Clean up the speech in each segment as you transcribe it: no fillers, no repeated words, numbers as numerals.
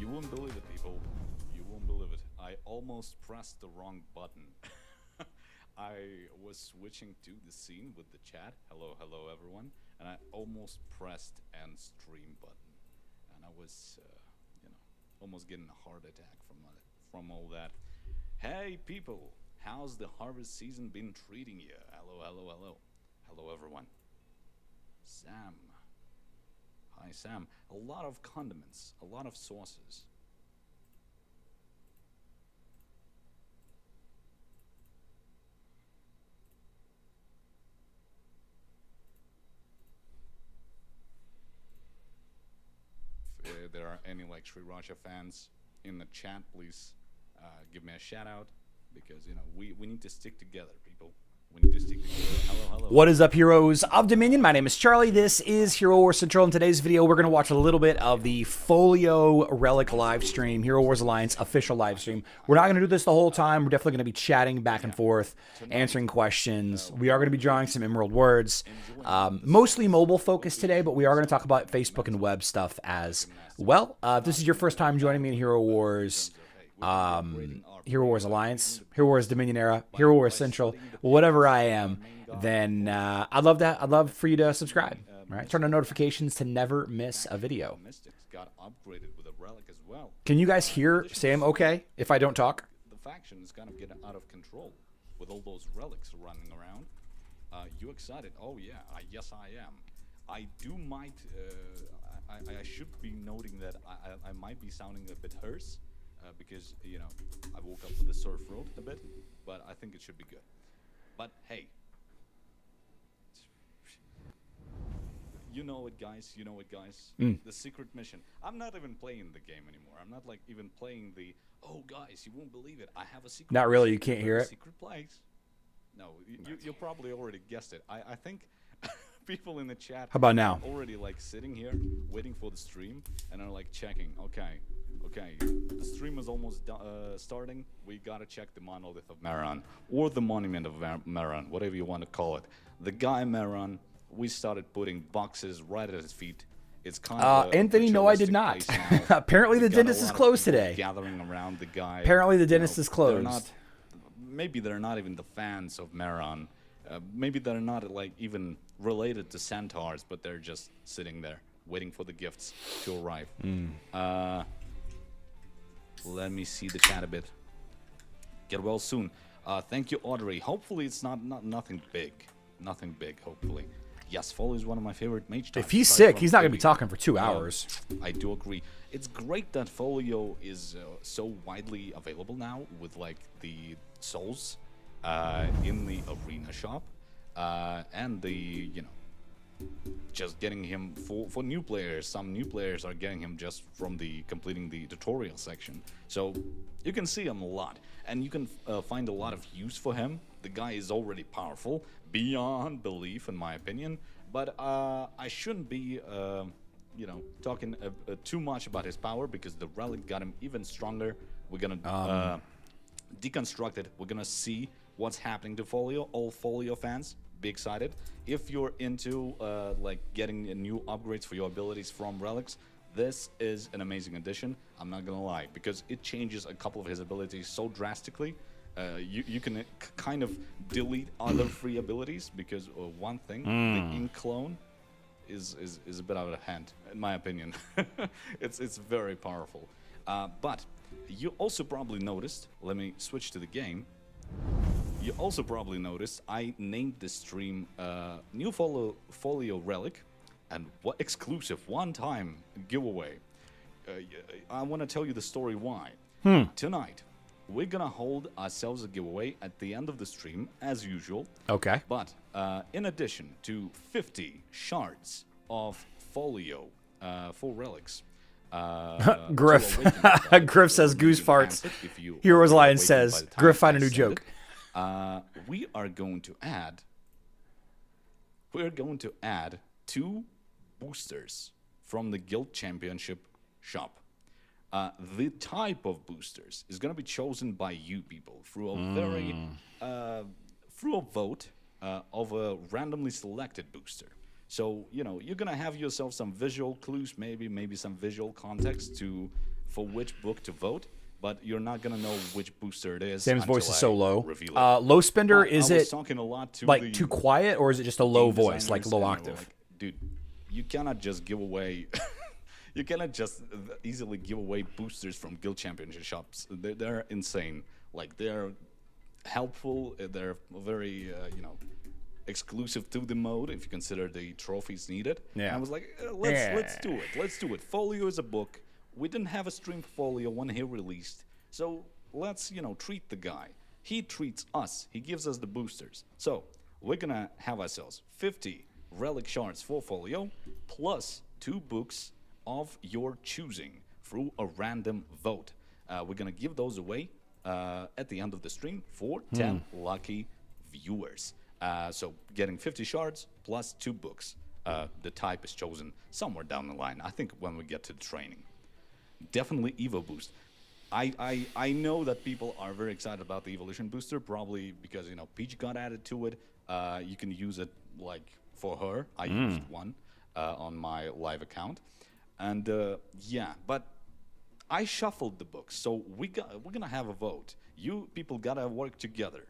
You won't believe it, people. You won't believe it. I almost pressed the wrong button. I was switching to the scene with the chat. Hello, hello, everyone. And I almost pressed end stream button. And I was, you know, almost getting a heart attack from all that. Hey, people. How's the harvest season been treating you? Hello, hello, hello. Hello, everyone. Sam. Hi, Sam. A lot of condiments, a lot of sauces. If there are any like Sri Raja fans in the chat, please give me a shout out, because you know we need to stick together, people. We need to stick together. Hello, hello. What is up, heroes of Dominion? My name is Charlie. This is Hero Wars Central. In today's video, we're going to watch a little bit of the Folio Relic live stream, Hero Wars Alliance official live stream. We're not going to do this the whole time. We're definitely going to be chatting back and forth, answering questions. We are going to be drawing some Emerald words, mostly mobile focused today, but we are going to talk about Facebook and web stuff as well. If this is your first time joining me in Hero Wars, Hero Wars Alliance, Hero Wars Dominion Era, Hero Wars Central, whatever I am, then I'd love for you to subscribe. Right, turn on notifications to never miss a video. Can you guys hear Sam okay if I don't talk? The faction is kind of getting out of control with all those relics running around. You excited? Oh yeah, yes I am. I should be noting that I might be sounding a bit hoarse. Because, you know, I woke up with a sore throat a bit, but I think it should be good. But, hey. You know it, guys. You know it, guys. The secret mission. I'm not even playing the game anymore. I'm not, like, even playing the, oh, guys, you won't believe it. I have a secret Not really. You can't hear it. Secret place. No, you probably already guessed it. I think people in the chat. How about now? Are already, like, sitting here, waiting for the stream, and are, like, checking. Okay, the stream is almost starting. We gotta check the monolith of Meron, or the monument of Meron, whatever you want to call it. The guy Meron, we started putting boxes right at his feet. It's kind of Anthony, no, I did not. Apparently, the dentist is closed today. Gathering around the guy. Apparently, the dentist is closed. Maybe they're not even the fans of Meron. Maybe they're not like even related to centaurs, but they're just sitting there waiting for the gifts to arrive. Let me see the chat a bit. Get well soon. Thank you, Audrey. Hopefully it's not nothing big. Nothing big, hopefully. Yes, Folio is one of my favorite mage types. If he's sick, he's not going to be talking for 2 hours. I do agree. It's great that Folio is so widely available now with, like, the souls in the arena shop. And the, you know, just getting him for new players. Some new players are getting him just from the completing the tutorial section. So you can see him a lot, and you can find a lot of use for him. The guy is already powerful beyond belief, in my opinion. But I shouldn't be, you know, talking too much about his power, because the relic got him even stronger. We're gonna deconstruct it. We're gonna see what's happening to Folio. All Folio fans, be excited. If you're into like getting new upgrades for your abilities from relics, this is an amazing addition. I'm not gonna lie, because it changes a couple of his abilities so drastically. You can kind of delete other free abilities, because one thing, the ink clone is a bit out of hand, in my opinion. It's very powerful. But you also probably noticed, let me switch to the game. You also probably noticed I named this stream New Folio Relic, and what exclusive one-time giveaway. I want to tell you the story why. Tonight, we're gonna hold ourselves a giveaway at the end of the stream, as usual. Okay. But in addition to 50 shards of Folio for relics. Griff. Griff says goose farts. Heroes Alliance says Griff find a new joke. We are going to add 2 boosters from the Guild Championship shop. The type of boosters is going to be chosen by you people through a very through a vote of a randomly selected booster. So, you know, you're going to have yourself some visual clues, maybe some visual context to for which book to vote, but you're not gonna know which booster it is. Sam's voice until is so I low. reveal it. Low spender, But is I was it talking a lot to like the too quiet, or is it just a low game voice, like designers, low and they were octave? like, dude, you cannot just give away. You cannot just easily give away boosters from guild championship shops. They're insane. Like, they're helpful. They're very exclusive to the mode if you consider the trophies needed. Yeah. And I was like, let's do it. Let's do it. Folio is a book. We didn't have a stream for Folio when he released, so let's treat the guy. He treats us. He gives us the boosters. So we're gonna have ourselves 50 relic shards for Folio plus 2 books of your choosing through a random vote. We're gonna give those away at the end of the stream for 10 lucky viewers. So getting 50 shards plus 2 books. The type is chosen somewhere down the line. I think when we get to the training. Definitely Evo boost. I know that people are very excited about the evolution booster, probably because Peach got added to it. You can use it like for her. I used one on my live account, and yeah. But I shuffled the books, so we're gonna have a vote. You people gotta work together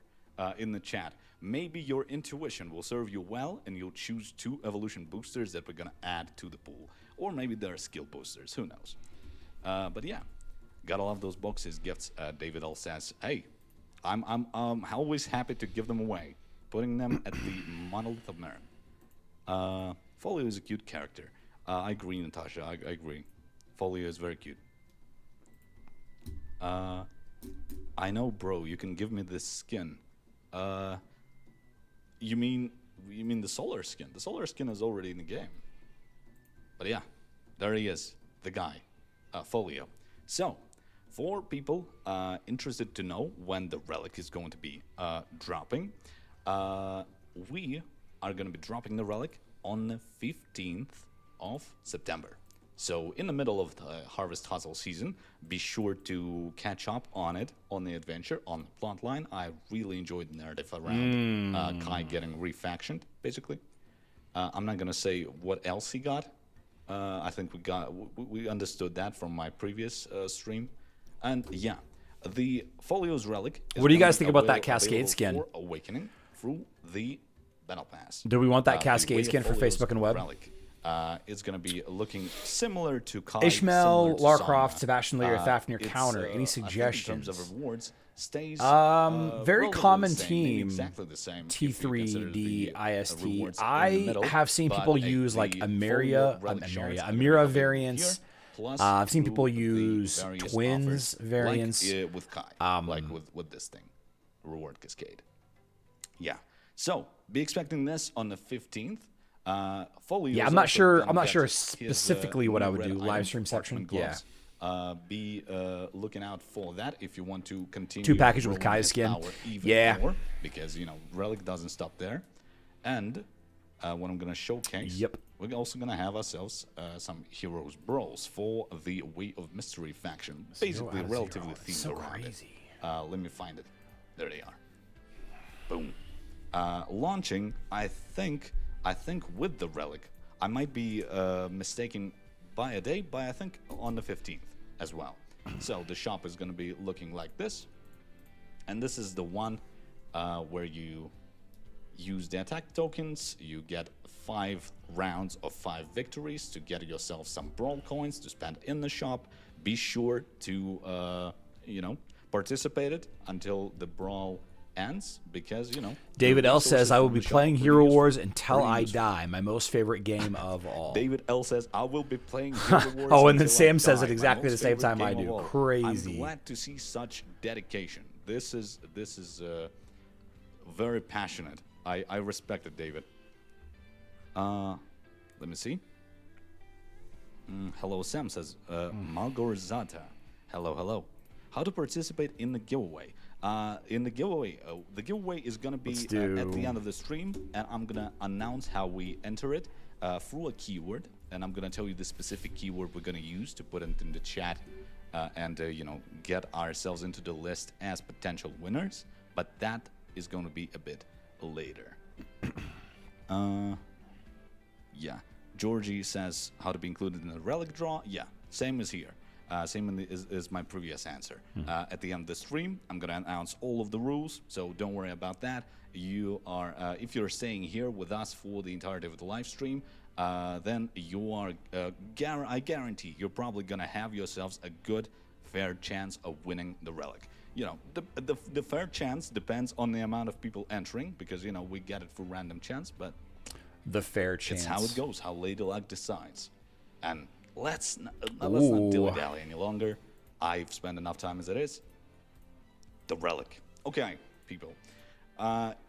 in the chat. Maybe your intuition will serve you well, and you'll choose 2 evolution boosters that we're gonna add to the pool, or maybe they're skill boosters. Who knows? But yeah, gotta love those boxes gifts. David L says, "Hey, I'm always happy to give them away, putting them at the Monolith of Merit." Folio is a cute character. I agree, Natasha. I agree. Folio is very cute. I know, bro. You can give me this skin. You mean the solar skin? The solar skin is already in the game. But yeah, there he is, the guy. Folio. So, for people interested to know when the relic is going to be dropping, we are going to be dropping the relic on the 15th of September. So, in the middle of the Harvest Hustle season, be sure to catch up on it, on the adventure, on the plot line. I really enjoyed the narrative around Kai getting refactioned, basically. I'm not going to say what else he got. I think we understood that from my previous stream, and yeah, the Folio's relic. What do you guys think about that Cascade skin? For Awakening through the Battle Pass. Do we want that Cascade skin for Folio's Facebook and web? Relic, it's going to be looking similar to Kai, Ishmael, similar to Lara Sama. Croft, Sebastian Lear, Fafnir It's, counter. Any I think suggestions? in terms of rewards, stays Very relatively common the same, maybe team. exactly the same if you consider the, T3D rewards IST. in the I middle, have seen but people use the like Folio relic shards are gonna be Amira available variants. here, plus I've seen through people the use various twins offers, variants. like with Kai, like with this thing, reward cascade. Yeah, so be expecting this on the 15th. Folio. Yeah, is I'm not also sure. gonna I'm not get sure his, specifically what I new would red do. item Live stream section. parchment Yeah. gloves. Be looking out for that if you want to continue. 2 package with growing Kai's his skin. power even Yeah. more, because Relic doesn't stop there. And what I'm gonna showcase. Yep. We're also gonna have ourselves some heroes brawls for the Way of Mystery faction. Basically, relatively themed around it. Let me find it. There they are. Boom. Launching, I think with the relic. I might be mistaken by a date, but I think on the 15th as well. So the shop is going to be looking like this. And this is the one where you use the attack tokens. You get 5 rounds of 5 victories to get yourself some brawl coins to spend in the shop. Be sure to, participate it until the brawl ends, because David L says, "I will be playing Hero Wars until I useful. die. My most favorite game of all." David L says, "I will be playing Hero Wars." Oh, and then until Sam I says die. it My exactly the most same favorite time I game do. of all. Crazy. I'm glad to see such dedication. This is very passionate. I respect it, David. Let me see. Hello, Sam says, Malgorzata. Hello. How to participate in the giveaway? The giveaway is gonna be at the end of the stream, and I'm gonna announce how we enter it through a keyword, and I'm gonna tell you the specific keyword we're gonna use to put it in the chat, and get ourselves into the list as potential winners. But that is gonna be a bit later. Yeah. Georgie says how to be included in the relic draw. Yeah, same as here. Same is my previous answer. At the end of the stream, I'm going to announce all of the rules, so don't worry about that. You are, if you're staying here with us for the entirety of the live stream, then you are, I guarantee you're probably going to have yourselves a good, fair chance of winning the relic. You know, the fair chance depends on the amount of people entering, because, you know, we get it for random chance, but the fair chance. It's how it goes, how Lady Luck decides. And let's not dilly-dally any longer. I've spent enough time as it is. The relic. Okay, people.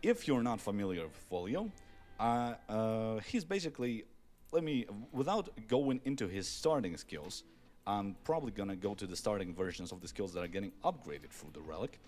If you're not familiar with Folio, he's basically, without going into his starting skills, I'm probably going to go to the starting versions of the skills that are getting upgraded through the relic.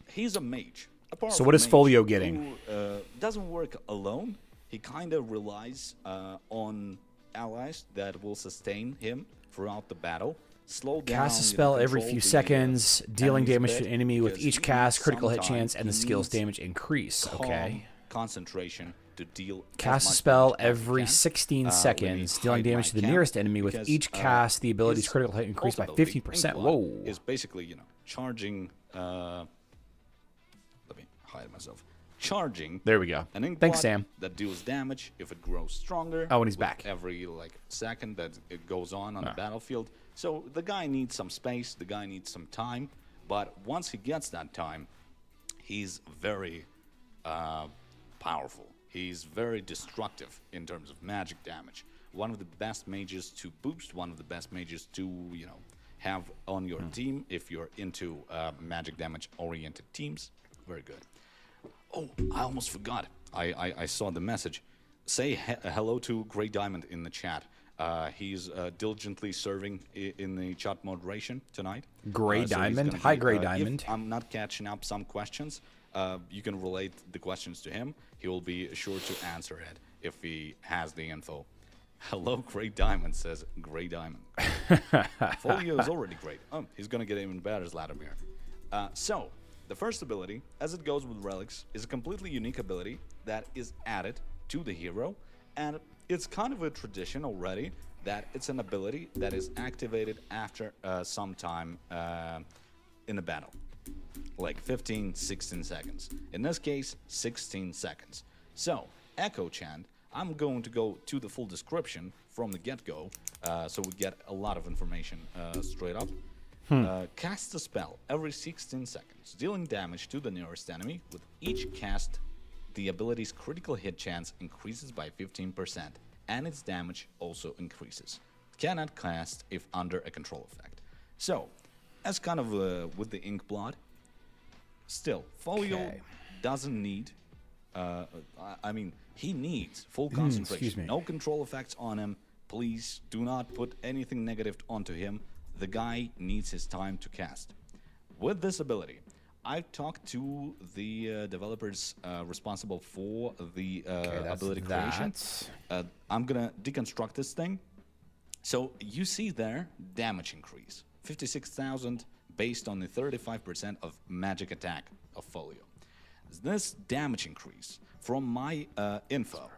He's a mage. So what is Folio getting? Who, doesn't work alone. He kind of relies on allies that will sustain him throughout the battle. Slow down. Cast a spell every few seconds, dealing damage to an enemy with each cast, critical hit chance, and the skill's damage increase. Okay. Concentration to deal. Cast a spell every 16 seconds, dealing damage to the nearest enemy with each cast. The ability's critical hit increase by 50%. Whoa. Is basically, you know, charging. Let me hide myself. Charging. There we go. An ink Thanks, blot Sam. That deals damage if it grows stronger. Oh, and he's back. Every second that it goes on the battlefield. So the guy needs some space. The guy needs some time. But once he gets that time, he's very powerful. He's very destructive in terms of magic damage. One of the best mages to boost. One of the best mages to, you know, have on your team if you're into magic damage oriented teams. Very good. Oh, I almost forgot. I saw the message. Say hello to Grey Diamond in the chat. He's diligently serving in the chat moderation tonight. Grey Diamond? Hi, Grey Diamond. If I'm not catching up some questions, you can relate the questions to him. He will be sure to answer it if he has the info. Hello, Grey Diamond, says Grey Diamond. Folio is already great. Oh, he's going to get even better as Vladimir. So, the first ability, as it goes with relics, is a completely unique ability that is added to the hero, and it's kind of a tradition already that it's an ability that is activated after some time in the battle, like 15, 16 seconds. In this case, 16 seconds. So, Echo Chant, I'm going to go to the full description from the get-go, so we get a lot of information straight up. Cast a spell every 16 seconds, dealing damage to the nearest enemy. With each cast, the ability's critical hit chance increases by 15%, and its damage also increases. Cannot cast if under a control effect. So, as kind of with the ink blot, still, Folio doesn't need, I mean, he needs full concentration. No control effects on him. Please do not put anything negative onto him. The guy needs his time to cast. With this ability, I've talked to the developers responsible for the ability creation. I'm going to deconstruct this thing. So you see there, damage increase. 56,000 based on the 35% of magic attack of Folio. This damage increase from my info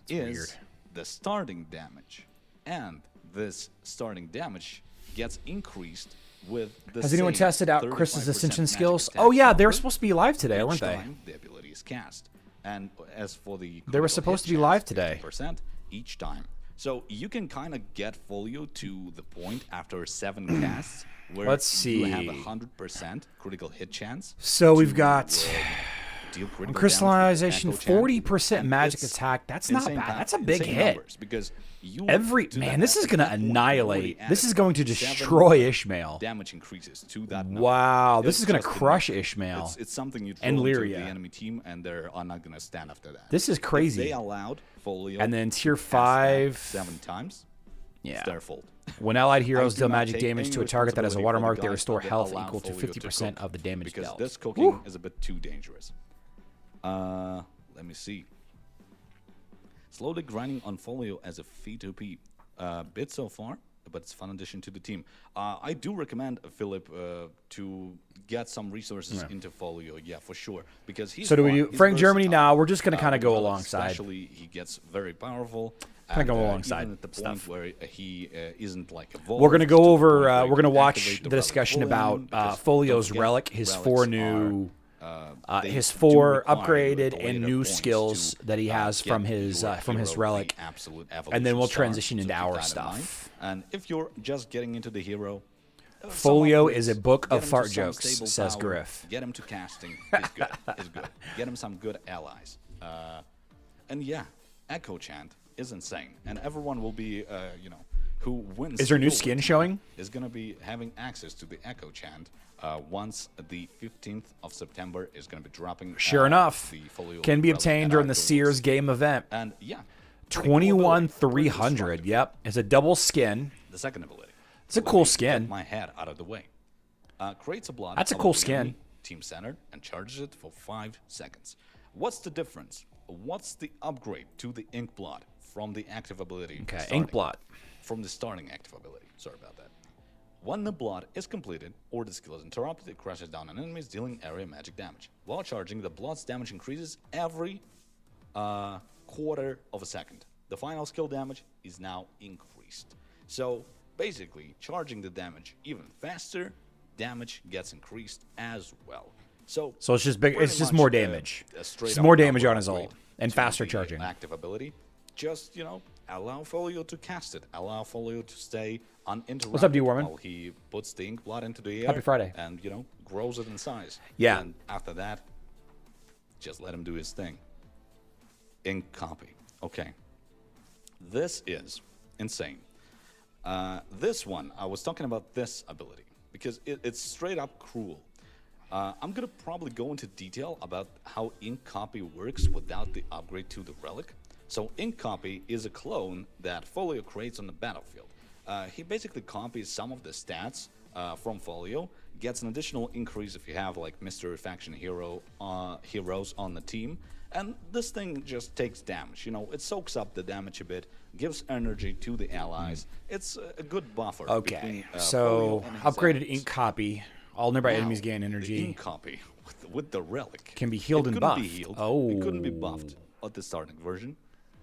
is the starting damage. And this starting damage gets increased with the Has anyone tested out Krista's ascension skills? Oh yeah, they were supposed to be live today, weren't they? The ability is cast. And as for the they were supposed to be live today. % each time. So you can kind of get Folio to the point after 7 casts where you have 100% critical hit chance. So we've got crystallization, 40% magic attack. That's not bad. That's a big hit. Because this is going to annihilate. This is going to destroy Ishmael. Damage increases to that number. Wow, this is going to crush Ishmael. It's something you throw and into the enemy team, and they're not going to stand after that. This is crazy. If they allowed Folio, and then tier 5, 7 times. Yeah, it's their fault. When allied heroes deal magic damage to a target that has a watermark, they restore health equal to 50% of the damage dealt. Because this cooking is a bit too dangerous. Let me see. Slowly grinding on Folio as a P2P. Bit so far, but it's a fun addition to the team. I do recommend Philip to get some resources into Folio. Yeah, for sure. Because he's so do we do Frank Germany now? We're just going to kind of go alongside. Especially, he gets very powerful. Kind of go even alongside at the point stuff. where he isn't like evolved. We're gonna go to the over. point where We're you gonna can watch activate the relic discussion bullying, about because Folio's don't forget, relic, his relics four are, new. they His do 4 require upgraded the and later new points skills to, that he has get from his your hero relic, the absolute and then we'll evolution star, transition so into keep our that in stuff. mind. And if you're just getting into the hero, some Folio upgrades, is a book get of him to fart some jokes, stable says power, Griff. Get him to casting. Is good. Is good. Get him some good allies. And yeah, Echo Chant is insane, and everyone will be, who wins. Is there new the skin tournament showing? Is going to be having access to the Echo Chant once the 15th of September is going to be dropping. Sure enough, the Folio can be Relic obtained at during the Outdoors. Sears game event. And yeah, 21,300. Yep, it's a double skin. The second ability. It's a Let cool me skin. Get my head out of the way. Creates a blood. That's a of cool the skin. enemy, team centered, and charges it for 5 seconds. What's the difference? What's the upgrade to the ink blot from the active ability? Okay, starting? ink blot. From the starting active ability. Sorry about that. When the blot is completed or the skill is interrupted, it crashes down on enemies, dealing area magic damage. While charging, the blot's damage increases every quarter of a second. The final skill damage is now increased. So basically, charging the damage even faster, damage gets increased as well. So it's just big. It's pretty just much more damage. It's Just more damage on his upgrade ult and to faster the charging. Active ability. Just allow Folio to cast it. Allow Folio to stay uninterrupted. What's up, D. Warman? While he puts the ink blot into the air. Happy Friday. And grows it in size. Yeah. And after that, just let him do his thing. Ink copy. Okay. This is insane. This one, I was talking about this ability because it's straight up cruel. I'm gonna probably go into detail about how ink copy works without the upgrade to the relic. So ink copy is a clone that Folio creates on the battlefield. He basically copies some of the stats from Folio, gets an additional increase if you have like mystery faction heroes on the team, and this thing just takes damage. It soaks up the damage a bit, gives energy to the allies. It's a good buffer. Okay, between, so Folio and his upgraded enemies. ink copy. All nearby Now, enemies gain The energy. ink copy with the relic Can be healed it and couldn't be buffed. healed. Oh. It couldn't be buffed at the starting version,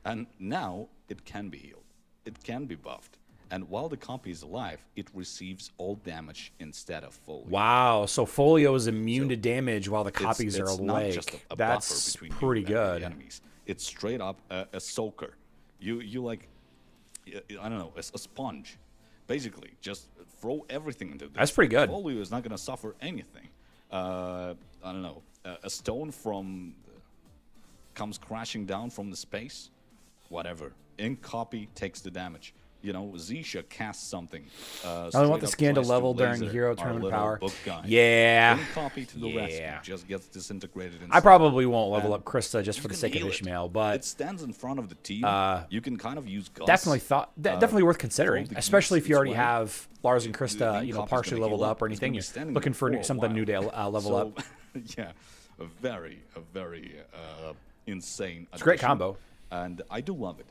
and now it can be healed. It can be buffed, and while the copy is alive, it receives all damage instead of Folio. Wow, so Folio is immune to damage while the It's- copies are it's not awake. just a That's buffer between pretty you and good. the enemies. It's straight up a soaker. You like, I don't know, a sponge. Basically, just throw everything into this. That's pretty good. Folio is not going to suffer anything. I don't know, a stone comes crashing down from the space, whatever. Ink copy takes the damage. Zisha casts something. I only want the skin to level during hero tournament power. Yeah. Ink copy to the Yeah. rescue just gets disintegrated. I probably won't level And up Krista just for the you sake can of heal it. Ishmael, It but stands in front of the team. You can kind of use Gus. definitely worth considering, the especially if you geese already its way. have Lars and The Krista, ink copy's partially gonna leveled heal up or It's gonna anything. be You're standing looking there for a something new to while. level up. Yeah, a very insane. It's a great addition. combo. And I do love it.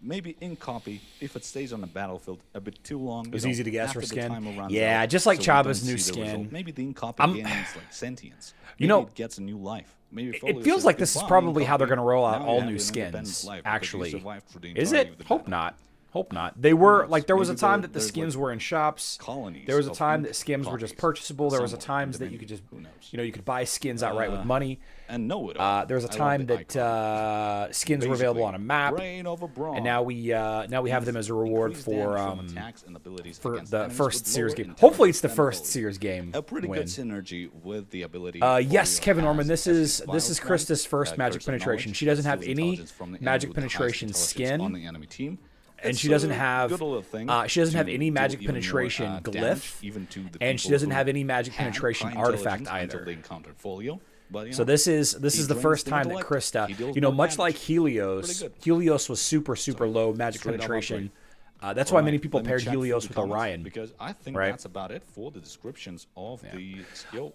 Maybe ink copy if it stays on the battlefield a bit too long. It's easy to guess for after the skin. timer runs Yeah, out, just like so we don't Chaba's new see the result. skin. Maybe the ink copy gains like sentience. You Maybe know, it gets a new life. Maybe Folio It feels says, like this is "Goodbye, probably ink how they're copy. going to roll out Now all you have new an independent skins, life because you actually. survived through the Is entirety it? of the Hope battle." not. Hope not. They were, knows? like, there was a Maybe time that the there's, skins like, were in shops. colonies There was a of time ink that skins were just copies purchasable. There was a somewhere times in the that you could just, menu. Who knows? you could buy skins outright with money. And know it. There was a time that skins were available on a map, Brain over brawn. and now we have them as a reward Increased for damage from attacks and abilities against the enemies first with Sears lower game. intelligence Hopefully, it's the than first Folio. Sears game. A pretty win. good synergy with the ability. Yes, Folio Kevin has Norman. This as is his this is wild Krista's point, first magic curse of penetration. knowledge, She doesn't have steals any intelligence from the enemy magic with the highest penetration intelligence on skin. the enemy team. And It's she doesn't a have good little thing she doesn't have to any do magic even more, penetration damage glyph, even to the and she people doesn't who have any magic had penetration high artifact intelligence until either. they encountered Folio. But, So this is he the drains first the time that intellect, Krista, he deals you know, more much like damage. Helios, Pretty good. Helios was super low magic Straight up penetration. upgrade. That's why many Alright, people let me paired check Helios through with the comments, Orion. because I think right? that's about it for the descriptions of the skills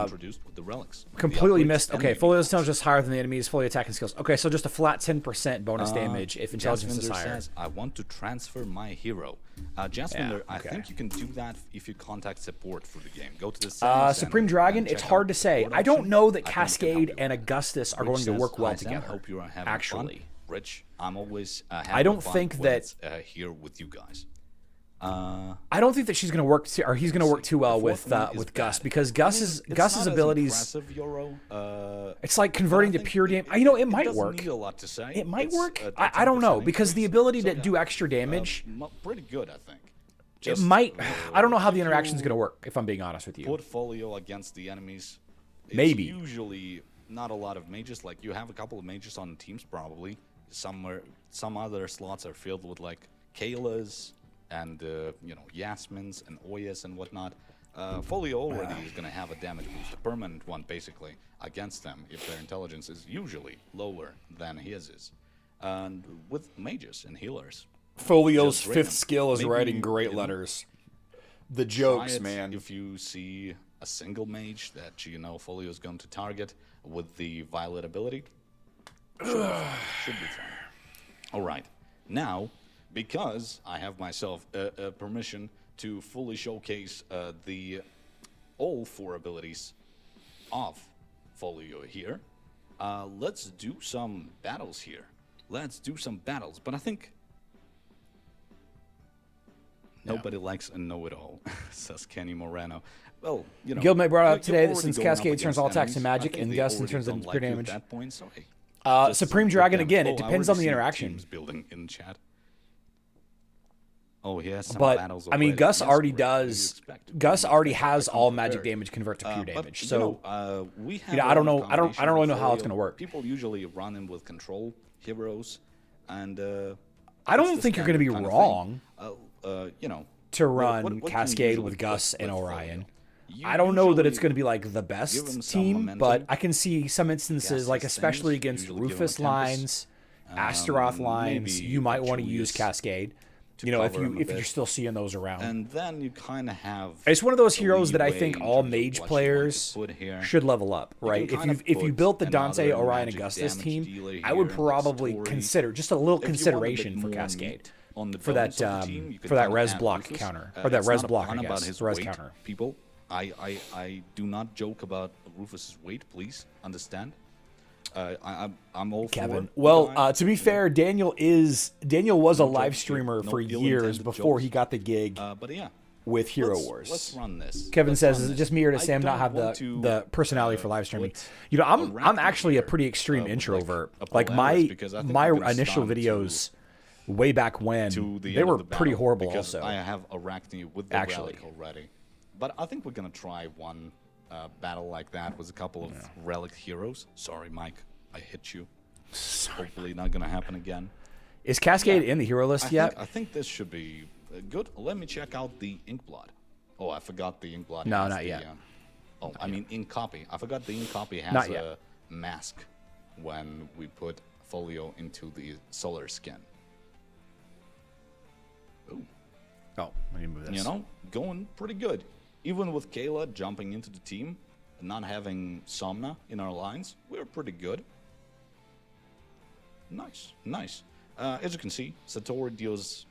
introduced with the relics. Completely The upgrades missed. and Okay, the Folio's rewards. intelligence is higher than the enemy's Folio attacking skills. Okay, so just a flat 10% bonus damage if intelligence is Jasvinder higher. says, I want to transfer my hero. Jasvinder, I okay. think you can do that if you contact support for the game. Go to the settings Supreme and Dragon, check it's out hard to the say. support I don't option. know that I think it can help Cascade you. and Augustus are Rich going to says, work well "Hi, Sam, together. hope you are having Actually. fun." rich. I'm always I don't think that here with you guys. I don't think that she's going to work, or he's going to work too well with Gus, because Gus's abilities. It's like converting to pure damage. You know, it might work. Need a lot to say. It might work. I don't know, because the ability to do extra damage. Pretty good, I think. It might. I don't know how the interaction is going to work, if I'm being honest with you. Put Folio against the enemies. Maybe. Usually not a lot of mages. Like, you have a couple of mages on teams, probably. Some other slots are filled with, like, Kaylas and, you know, Yasmins and Oyas and whatnot. Folio already is going to have a damage boost, a permanent one, basically, against them if their intelligence is usually lower than his is. And with mages and healers. Folio's fifth skill is writing great letters. The jokes, man. If you see a single mage that you know Folio is going to target with the Violet ability, should be fine. All right. Now, because I have myself permission to fully showcase all 4 abilities of Folio here, let's do some battles here. Let's do some battles. But I think nobody likes a know-it-all, says Kenny Moreno. Well, you know, Guildmate brought up today that since Cascade turns all attacks to magic and Gus turns into pure damage. At that point, so, hey, Supreme Dragon, again, it depends on the interaction. Building in chat. Oh, he has some but battles I mean, already. Gus Yes, already great. does. Gus already has all magic damage convert to pure damage. So we have I don't know. I don't really know how it's going to work. People usually run in with control heroes, and I don't think you're going to be wrong. You know, to run what Cascade with Gus and Orion. I don't know that it's going to be like the best team, but I can see some instances, like especially against Rufus lines, Astaroth lines, you might want to use Cascade. You know, if you're still seeing those around. And then you kind of have. It's one of those heroes that I think all mage players should level up, right? If you built the Dante, Orion, Augustus team, I would probably consider just a little consideration for Cascade for that res block counter or that res block, I guess, res counter. People, I do not joke about Rufus's weight. Please understand. I'm all Kevin. for Well, to be fair, Daniel was a live streamer for years before he got the gig but yeah, with Hero Wars. Let's run this. Kevin says, "Is it just me or does Sam not have the personality for live streaming?" You know, I'm actually a pretty extreme introvert. Like my initial videos way back when, they were pretty horrible. Also, I have Arachne with the relic already, but I think we're gonna try one battle like that with a couple of relic heroes. Sorry, Mike, I hit you. Hopefully not gonna happen again. Is Cascade in the hero list yet? I think this should be good. Let me check out the Inkblot. Oh, I forgot the Inkblot. No, not yet. I mean Ink Copy. I forgot the Ink Copy has a mask when we put Folio into the solar skin. Ooh. Oh, let me move this. You know, going pretty good. Even with Kayla jumping into the team and not having Somna in our lines, we're pretty good. Nice, nice. As you can see, Satori deals,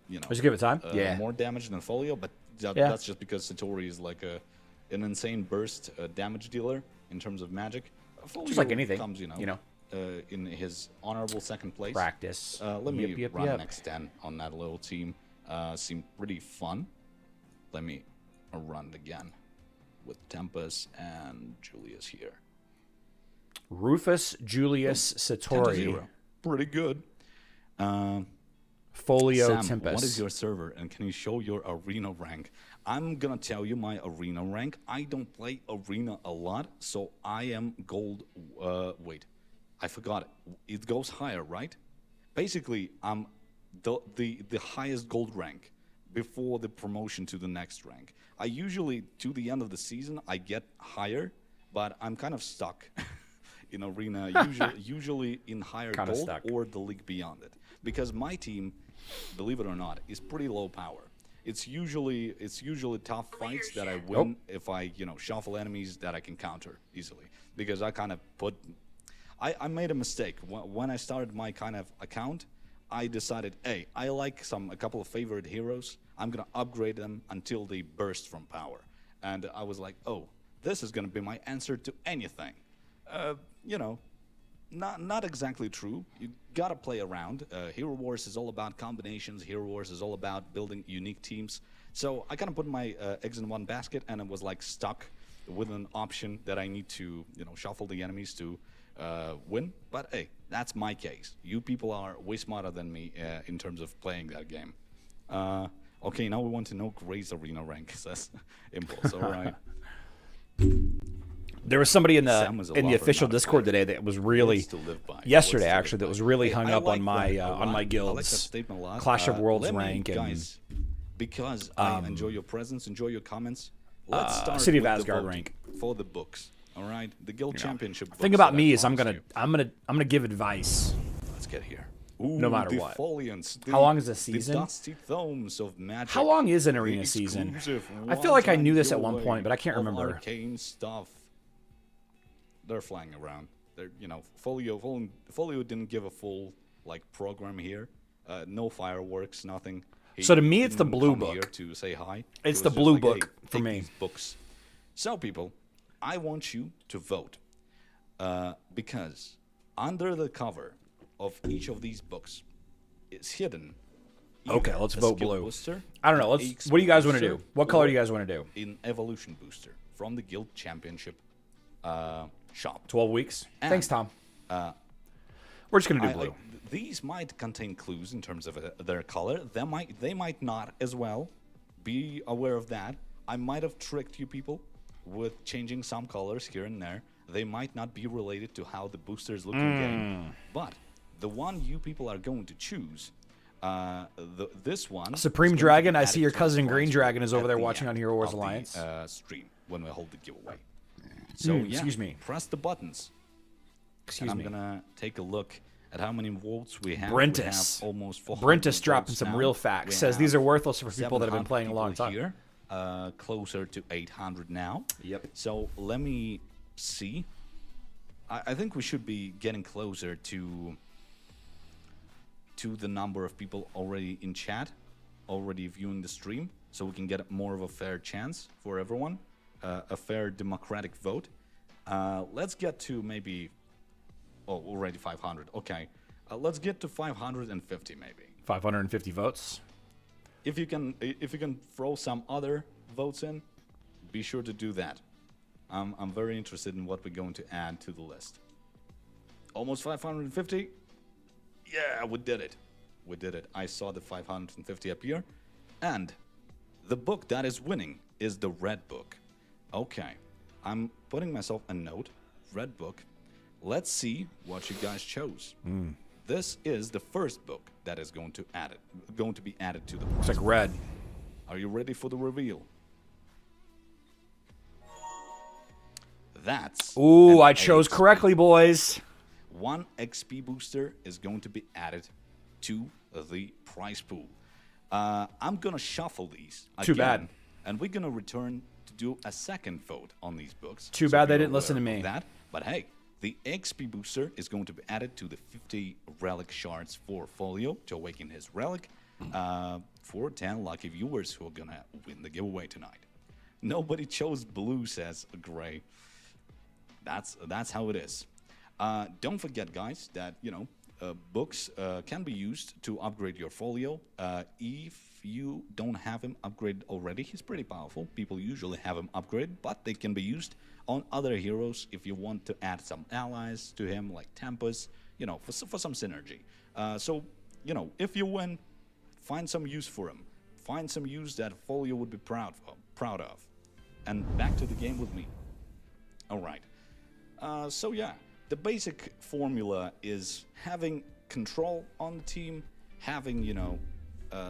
you know, let's give it time. More damage than Folio, but that's just because Satori is like an insane burst damage dealer in terms of magic. Folio just like anything, comes, in his honorable second place. Practice. Let me run an X10 on that little team. Seemed pretty fun. Let me run it again with Tempest and Julius here. Rufus, Julius, Satori. Pretty good. Folio, Sam, Tempest. What is your server, and can you show your arena rank? I'm gonna tell you my arena rank. I don't play arena a lot, so I am gold. Wait, I forgot it. It goes higher, right? Basically, I'm the highest gold rank before the promotion to the next rank. I usually, to the end of the season, I get higher, but I'm kind of stuck in arena, usually in higher gold or the league beyond it. Because my team, believe it or not, is pretty low power. It's usually tough fights that I win if I, shuffle enemies that I can counter easily. Because I kind of I made a mistake. When I started my kind of account, I decided, hey, I like a couple of favorite heroes. I'm going to upgrade them until they burst from power. And I was like, oh, this is going to be my answer to anything. not exactly true. You gotta play around. Hero Wars is all about combinations. Hero Wars is all about building unique teams. So I kind of put my eggs in one basket, and it was like stuck with an option that I need to, shuffle the enemies to win. But hey, that's my case. You people are way smarter than me in terms of playing that game. Okay, now we want to know Gray's arena rank, says Impulse. All right. There was somebody in the lover, official Discord today that was really yesterday actually that was really hung up on my guild's I like that statement a lot. Clash of Worlds rank guys, because I enjoy your presence, enjoy your comments. Let's start City of with Asgard the rank for the books. All right, the guild championship. The thing about me is I'm gonna give advice. Let's get here. Ooh, no matter what. How long is the season? The dusty thumbs of magic. How long is an arena season? I feel like I knew this at one point, but I can't remember. Arcane stuff. They're flying around. They're, Folio didn't give a full program here. No fireworks, nothing. So to me, it's the blue book. Here to say hi. It's the blue book for me. These books. So people, I want you to vote because under the cover of each of these books is hidden. Okay, let's vote blue. Booster, I don't know. What do you guys want to do? What color do you guys want to do? In evolution booster from the guild championship shop. 12 weeks. And, thanks, Tom. We're just gonna do blue. These might contain clues in terms of their color. They might not as well. Be aware of that. I might have tricked you people with changing some colors here and there. They might not be related to how the boosters look in game, but the one you people are going to choose, this one. Supreme Dragon. I see your cousin Green Dragon is over there watching on Hero Wars Alliance. Stream when we hold the giveaway. So excuse me. Press the buttons. Excuse me. I'm gonna take a look at how many votes we have. Brentus. We have almost 400 Brentus dropping votes some now. real facts. Says these are worthless for people that have been 700 playing a long people time. Here, closer to 800 now. Yep. So let me see. I think we should be getting closer to the number of people already in chat, already viewing the stream, so we can get more of a fair chance for everyone, a fair democratic vote. Let's get to maybe, already 500. Okay, let's get to 550 maybe. 550 votes. If you can throw some other votes in, be sure to do that. I'm very interested in what we're going to add to the list. Almost 550. Yeah, we did it. We did it. I saw the 550 appear. And the book that is winning is the red book. Okay. I'm putting myself a note. Red book. Let's see what you guys chose. This is the first book that is going to be added to the prize. It's like red. Are you ready for the reveal? That's... Ooh, I chose correctly, boys. 1 XP booster is going to be added to the prize pool. I'm going to shuffle these again. Too bad. And we're going to return to do a second vote on these books. Too bad they didn't listen to me. But hey, the XP booster is going to be added to the 50 relic shards for Folio to awaken his relic for 10 lucky viewers who are going to win the giveaway tonight. Nobody chose blue, says Gray. That's how it is. Don't forget, guys, that books can be used to upgrade your folio. If you don't have him upgraded already, he's pretty powerful. People usually have him upgraded, but they can be used on other heroes if you want to add some allies to him, like Tempest, for some synergy. So, if you win, find some use for him. Find some use that Folio would be proud of. And back to the game with me. All right. So yeah, the basic formula is having control on the team, having,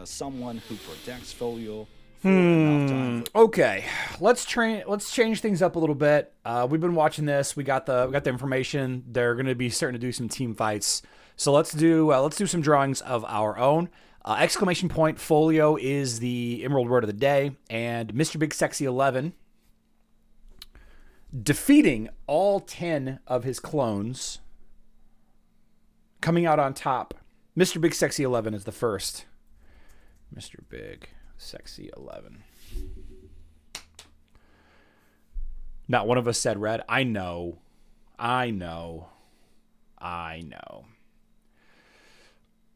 someone who protects Folio for enough time. Okay, let's change things up a little bit. We've been watching this. We got the information. They're going to be starting to do some team fights. So let's do some drawings of our own. Exclamation point Folio is the Emerald word of the day, and Mr. Big Sexy 11 defeating all 10 of his clones, coming out on top. Mr. Big Sexy 11 is the first. Mr. Big Sexy 11. Not one of us said red. I know. I know.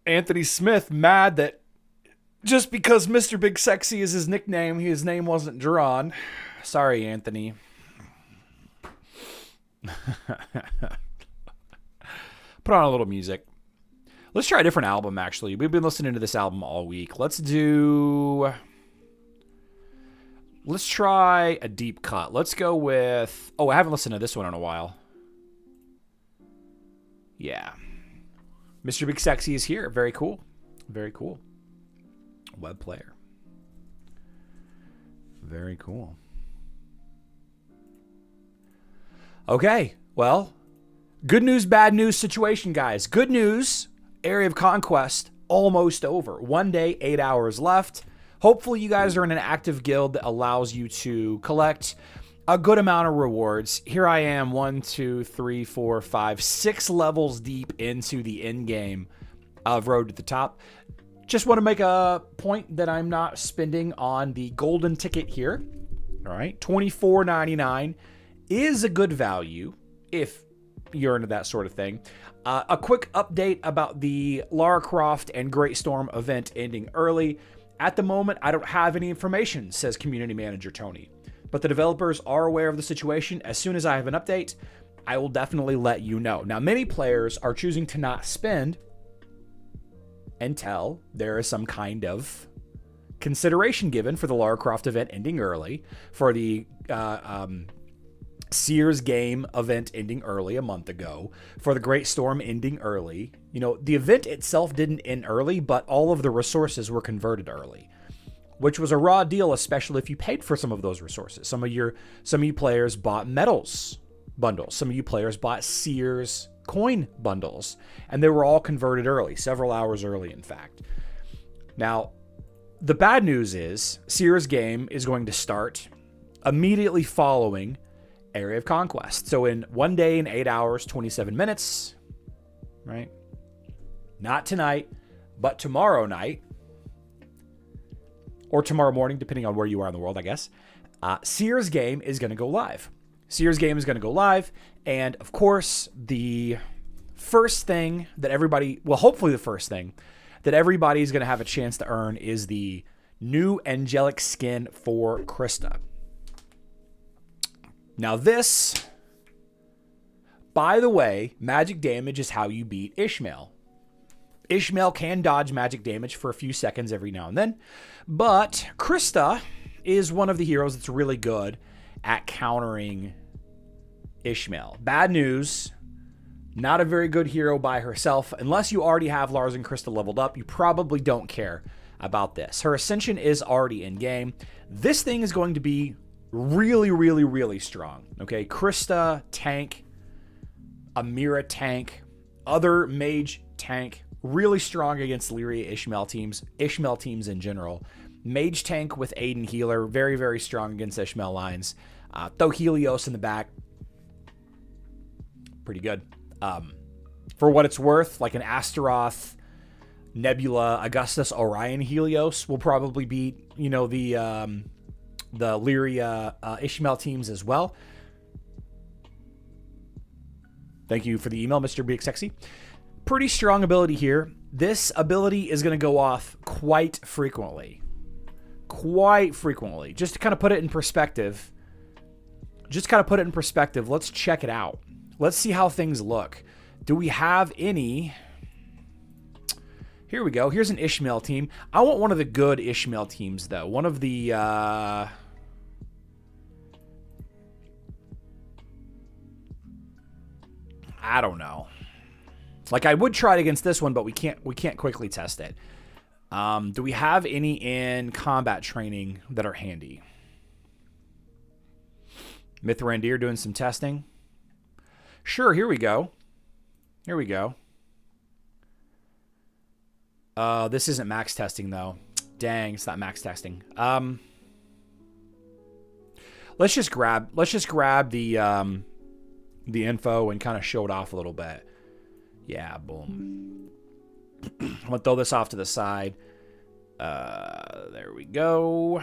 Anthony Smith mad that just because Mr. Big Sexy is his nickname, his name wasn't drawn. Sorry, Anthony. Put on a little music. Let's try a different album, actually. We've been listening to this album all week. Let's try a deep cut. Let's go with... Oh, I haven't listened to this one in a while. Yeah. Mr. Big Sexy is here. Very cool. Very cool. Web player. Very cool. Okay, well, good news, bad news situation, guys. Good news, Area of Conquest almost over. 1 day, 8 hours left. Hopefully you guys are in an active guild that allows you to collect a good amount of rewards. Here I am, 1, 2, 3, 4, 5, 6 levels deep into the end game of Road to the Top. Just want to make a point that I'm not spending on the golden ticket here. All right, $24.99 is a good value if you're into that sort of thing. A quick update about the Lara Croft and Great Storm event ending early. At the moment, I don't have any information, says Community Manager Tony. But the developers are aware of the situation. As soon as I have an update, I will definitely let you know. Now, many players are choosing to not spend until there is some kind of consideration given for the Lara Croft event ending early, for the Sears game event ending early a month ago, for the Great Storm ending early. You know, the event itself didn't end early, but all of the resources were converted early, which was a raw deal, especially if you paid for some of those resources. Some of you players bought metals bundles. Some of you players bought Sears coin bundles, and they were all converted early, several hours early, in fact. Now, the bad news is Sears game is going to start immediately following Area of Conquest. So in 1 day and 8 hours, 27 minutes, right? Not tonight, but tomorrow night, or tomorrow morning, depending on where you are in the world, I guess, Sears game is going to go live. Sears game is going to go live, and of course, the first thing that everybody, well, hopefully the first thing that everybody is going to have a chance to earn is the new angelic skin for Krista. Now this, by the way, magic damage is how you beat Ishmael. Ishmael can dodge magic damage for a few seconds every now and then, but Krista is one of the heroes that's really good at countering Ishmael. Bad news, not a very good hero by herself. Unless you already have Lars and Krista leveled up, you probably don't care about this. Her ascension is already in game. This thing is going to be really, really, really strong. Okay, Krista tank, Amira tank, other mage tank, really strong against Lyria Ishmael teams in general. Mage tank with Aiden healer, very, very strong against Ishmael lines. Throw Helios in the back. Pretty good. For what it's worth, like an Astaroth, Nebula, Augustus, Orion Helios will probably beat, you know, the Lyria Ishmael teams as well. Thank you for the email, Mr. Big Sexy. Pretty strong ability here. This ability is going to go off quite frequently. Just to kind of put it in perspective. Let's check it out. Let's see how things look. Do we have any? Here we go. Here's an Ishmael team. I want one of the good Ishmael teams, though. One of the... I don't know. Like, I would try it against this one, but we can't quickly test it. Do we have any in combat training that are handy? Mithrandir doing some testing. Sure, here we go. This isn't max testing, though. Dang, it's not max testing. Let's just grab the info and kind of show it off a little bit. Yeah, boom. I'm gonna throw this off to the side. There we go.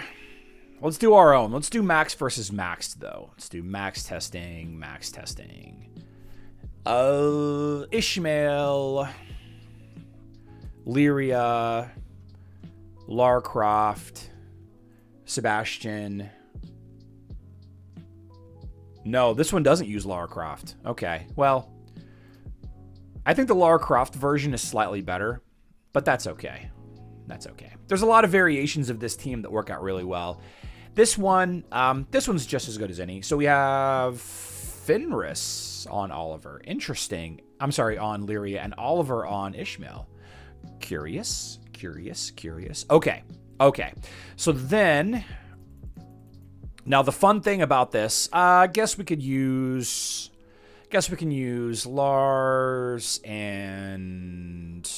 Let's do our own. Let's do max versus maxed, though. Let's do max testing. Ishmael, Lyria, Lara Croft, Sebastian. No, this one doesn't use Lara Croft. Okay, well, I think the Lara Croft version is slightly better, but that's okay. That's okay. There's a lot of variations of this team that work out really well. This one's just as good as any. So we have Fenris on Oliver. Interesting. I'm sorry, on Lyria, and Oliver on Ishmael. Curious. Okay. So then, now the fun thing about this, I guess we can use Lars and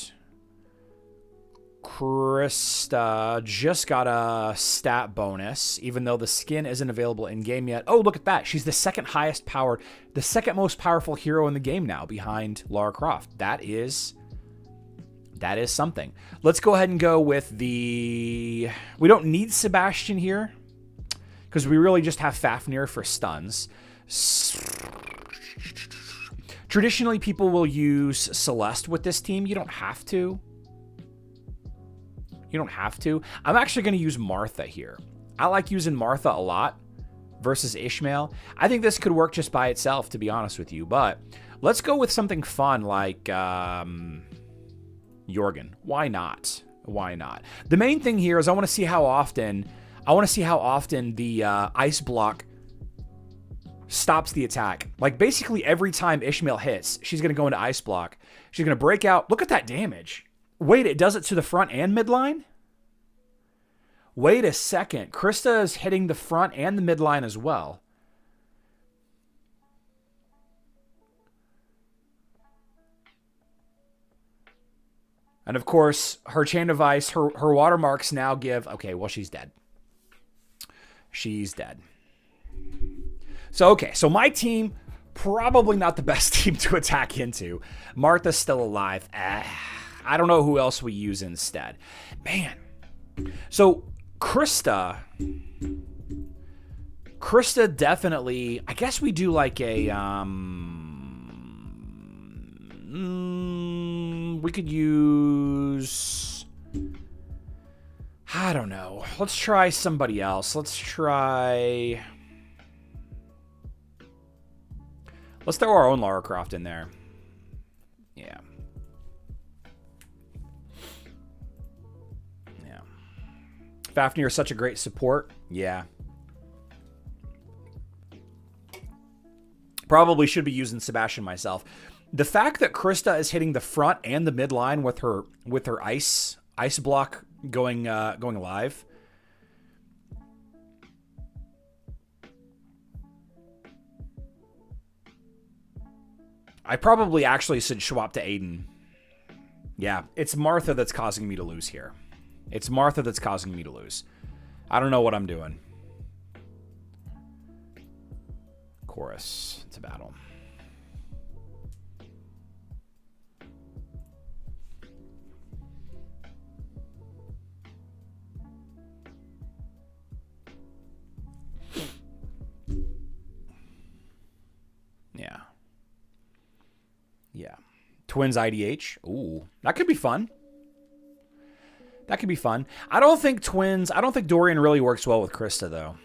Krista just got a stat bonus, even though the skin isn't available in game yet. Oh, look at that. She's the second most powerful hero in the game now, behind Lara Croft. That is something. Let's go ahead and go with we don't need Sebastian here, because we really just have Fafnir for stuns. Traditionally, people will use Celeste with this team. You don't have to. I'm actually going to use Martha here. I like using Martha a lot versus Ishmael. I think this could work just by itself, to be honest with you. But let's go with something fun like Jorgen. Why not? The main thing here is I want to see how often the ice block stops the attack. Like, basically every time Ishmael hits, she's going to go into ice block. She's going to break out. Look at that damage. Wait, it does it to the front and midline? Wait a second. Krista is hitting the front and the midline as well. And of course, her chain of ice, her watermarks now give... Okay, well, she's dead. So my team, probably not the best team to attack into. Martha's still alive. I don't know who else we use instead. Man. So Krista definitely, I guess we do like a, we could use, I don't know. Let's try somebody else. Let's throw our own Lara Croft in there. Yeah. Fafnir is such a great support. Yeah. Probably should be using Sebastian myself. The fact that Krista is hitting the front and the midline with her ice block going live. I probably actually should swap to Aiden. Yeah, it's Martha that's causing me to lose here. I don't know what I'm doing. Chorus. It's a battle. Yeah. Twins IDH. Ooh, that could be fun. I don't think Dorian really works well with Krista, though.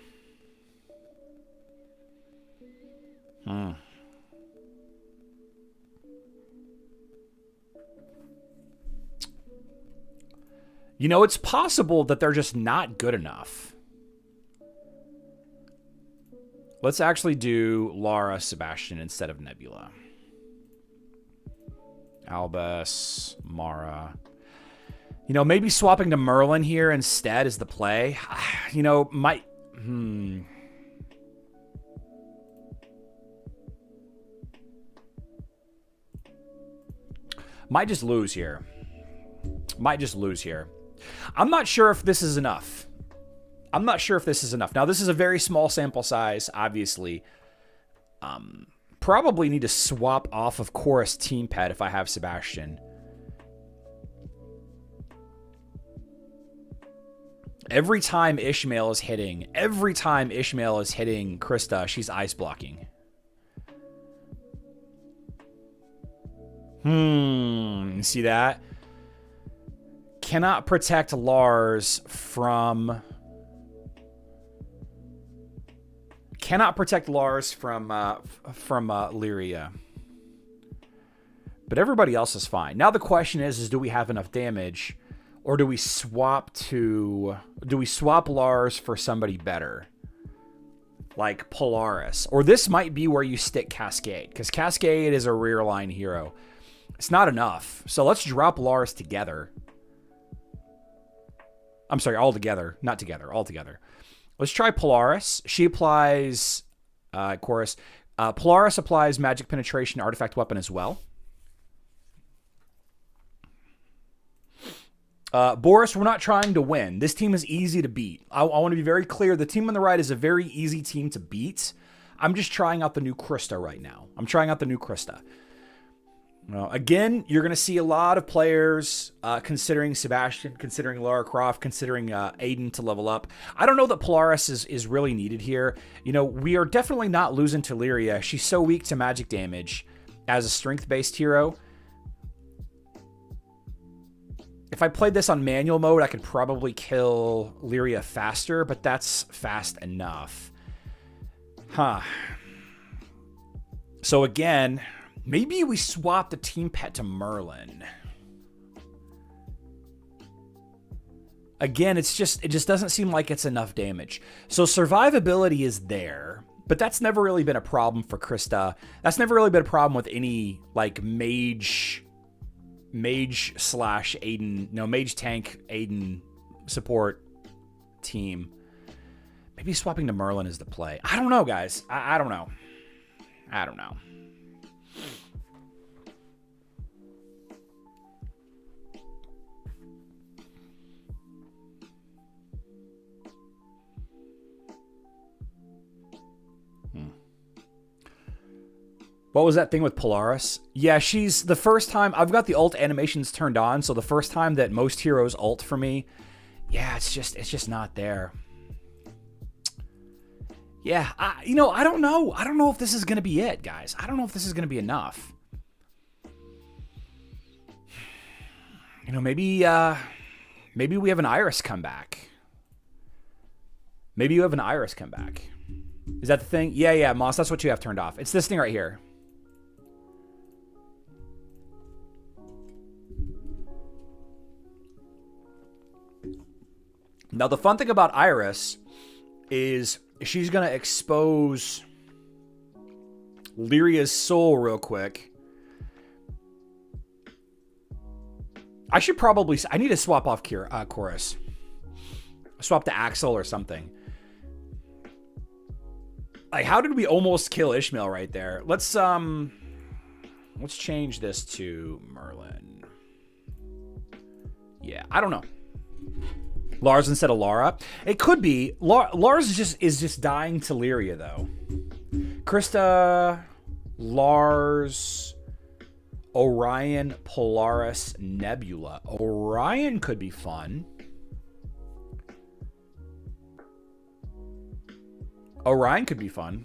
You know, it's possible that they're just not good enough. Let's actually do Lara Sebastian instead of Nebula. Albus, Mara. You know, maybe swapping to Merlin here instead is the play. You know, might just lose here. I'm not sure if this is enough. Now, this is a very small sample size, obviously. Probably need to swap off of Chorus Team Pet if I have Sebastian. Every time Ishmael is hitting Krista, she's ice blocking. See that? Cannot protect Lars from... Cannot protect Lars from Lyria. But everybody else is fine. Now the question is do we have enough damage, or do we swap Lars for somebody better, like Polaris? Or this might be where you stick Cascade, because Cascade is a rear line hero. It's not enough, so let's drop Lars together. I'm sorry, all together, not together, all together. Let's try Polaris. She applies Chorus. Polaris applies Magic Penetration Artifact Weapon as well. Boris, we're not trying to win. This team is easy to beat. I want to be very clear. The team on the right is a very easy team to beat. I'm just trying out the new Krista right now. I'm trying out the new Krista. Again, you're going to see a lot of players considering Sebastian, considering Lara Croft, considering Aiden to level up. I don't know that Polaris is really needed here. You know, we are definitely not losing to Lyria. She's so weak to magic damage as a strength-based hero. If I played this on manual mode, I could probably kill Lyria faster, but that's fast enough. So again, maybe we swap the team pet to Merlin. Again, it just doesn't seem like it's enough damage. So survivability is there, but that's never really been a problem for Krista. That's never really been a problem with any like mage slash Aiden, no, mage tank Aiden support team. Maybe swapping to Merlin is the play. I don't know, guys. I don't know. I don't know. What was that thing with Polaris? Yeah, she's the first time I've got the ult animations turned on, so the first time that most heroes ult for me, yeah, it's just not there. Yeah, I don't know. I don't know if this is going to be it, guys. I don't know if this is going to be enough. You know, maybe we have an Iris come back. Maybe you have an Iris come back. Is that the thing? Yeah, Moss, that's what you have turned off. It's this thing right here. Now, the fun thing about Iris is she's going to expose Lyria's soul real quick. I need to swap off Chorus. Swap to Axel or something. Like, how did we almost kill Ishmael right there? Let's change this to Merlin. Yeah, I don't know. Lars instead of Lara. It could be. Lars is just dying to Lyria, though. Krista, Lars, Orion, Polaris, Nebula. Orion could be fun. Orion could be fun.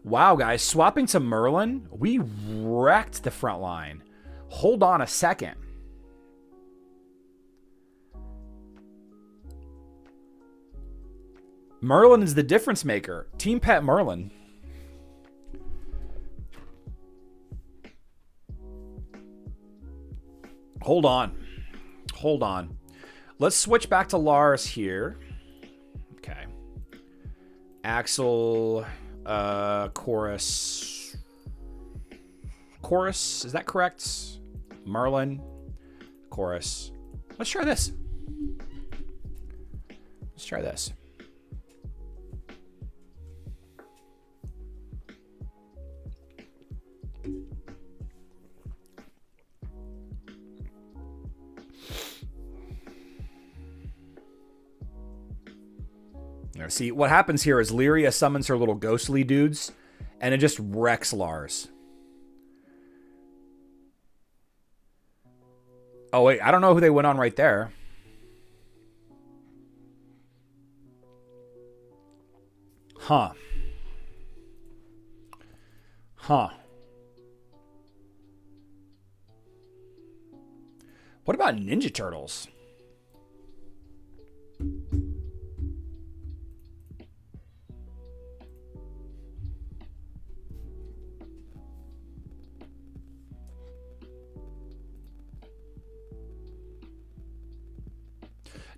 Wow, guys. Swapping to Merlin, we wrecked the front line. Hold on a second. Merlin is the difference maker. Team Pet Merlin. Hold on. Hold on. Let's switch back to Lars here. Okay. Axel, Chorus. Chorus, is that correct? Merlin, Chorus. Let's try this. Let's try this. Now, see, what happens here is Lyria summons her little ghostly dudes, and it just wrecks Lars. Oh, wait, I don't know who they went on right there. Huh. Huh. What about Ninja Turtles?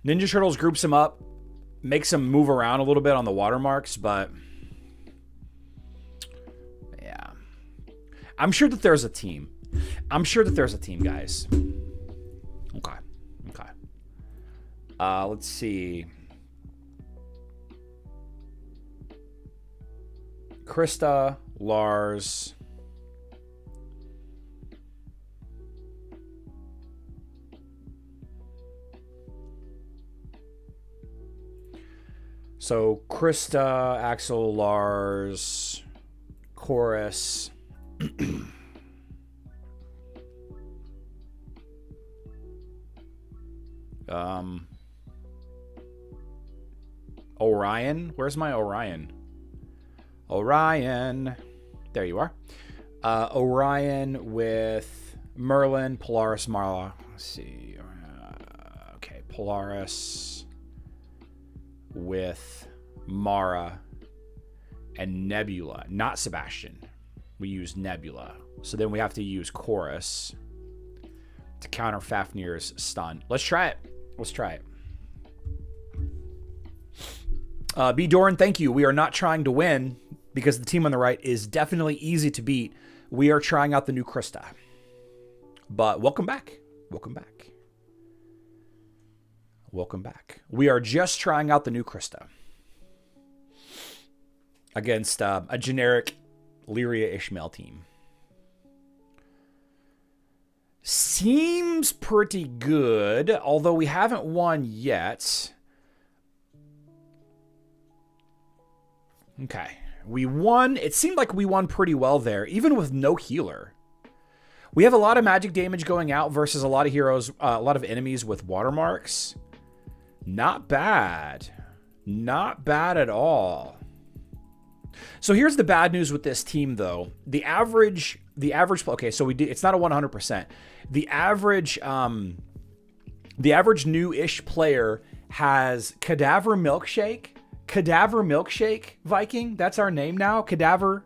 Ninja Turtles groups them up, makes them move around a little bit on the watermarks, but yeah. I'm sure that there's a team. I'm sure that there's a team, guys. Okay. Okay. Let's see. Krista, Lars. So Krista, Axel, Lars, Chorus. Orion. Where's my Orion? Orion. There you are. Orion with Merlin, Polaris, Marla. Let's see. Okay, Polaris with Mara and Nebula. Not Sebastian. We use Nebula. So then we have to use Chorus to counter Fafnir's stun. Let's try it. Let's try it. B. Doran, thank you. We are not trying to win because the team on the right is definitely easy to beat. We are trying out the new Krista. But welcome back. Welcome back. Welcome back. We are just trying out the new Krista against a generic Lyria Ishmael team. Seems pretty good, although we haven't won yet. Okay. We won. It seemed like we won pretty well there, even with no healer. We have a lot of magic damage going out versus a lot of heroes, a lot of enemies with watermarks. Not bad. Not bad at all. So here's the bad news with this team, though. The average, okay, so it's not a 100%. The average new-ish player has Cadaver Milkshake, Viking. That's our name now. Cadaver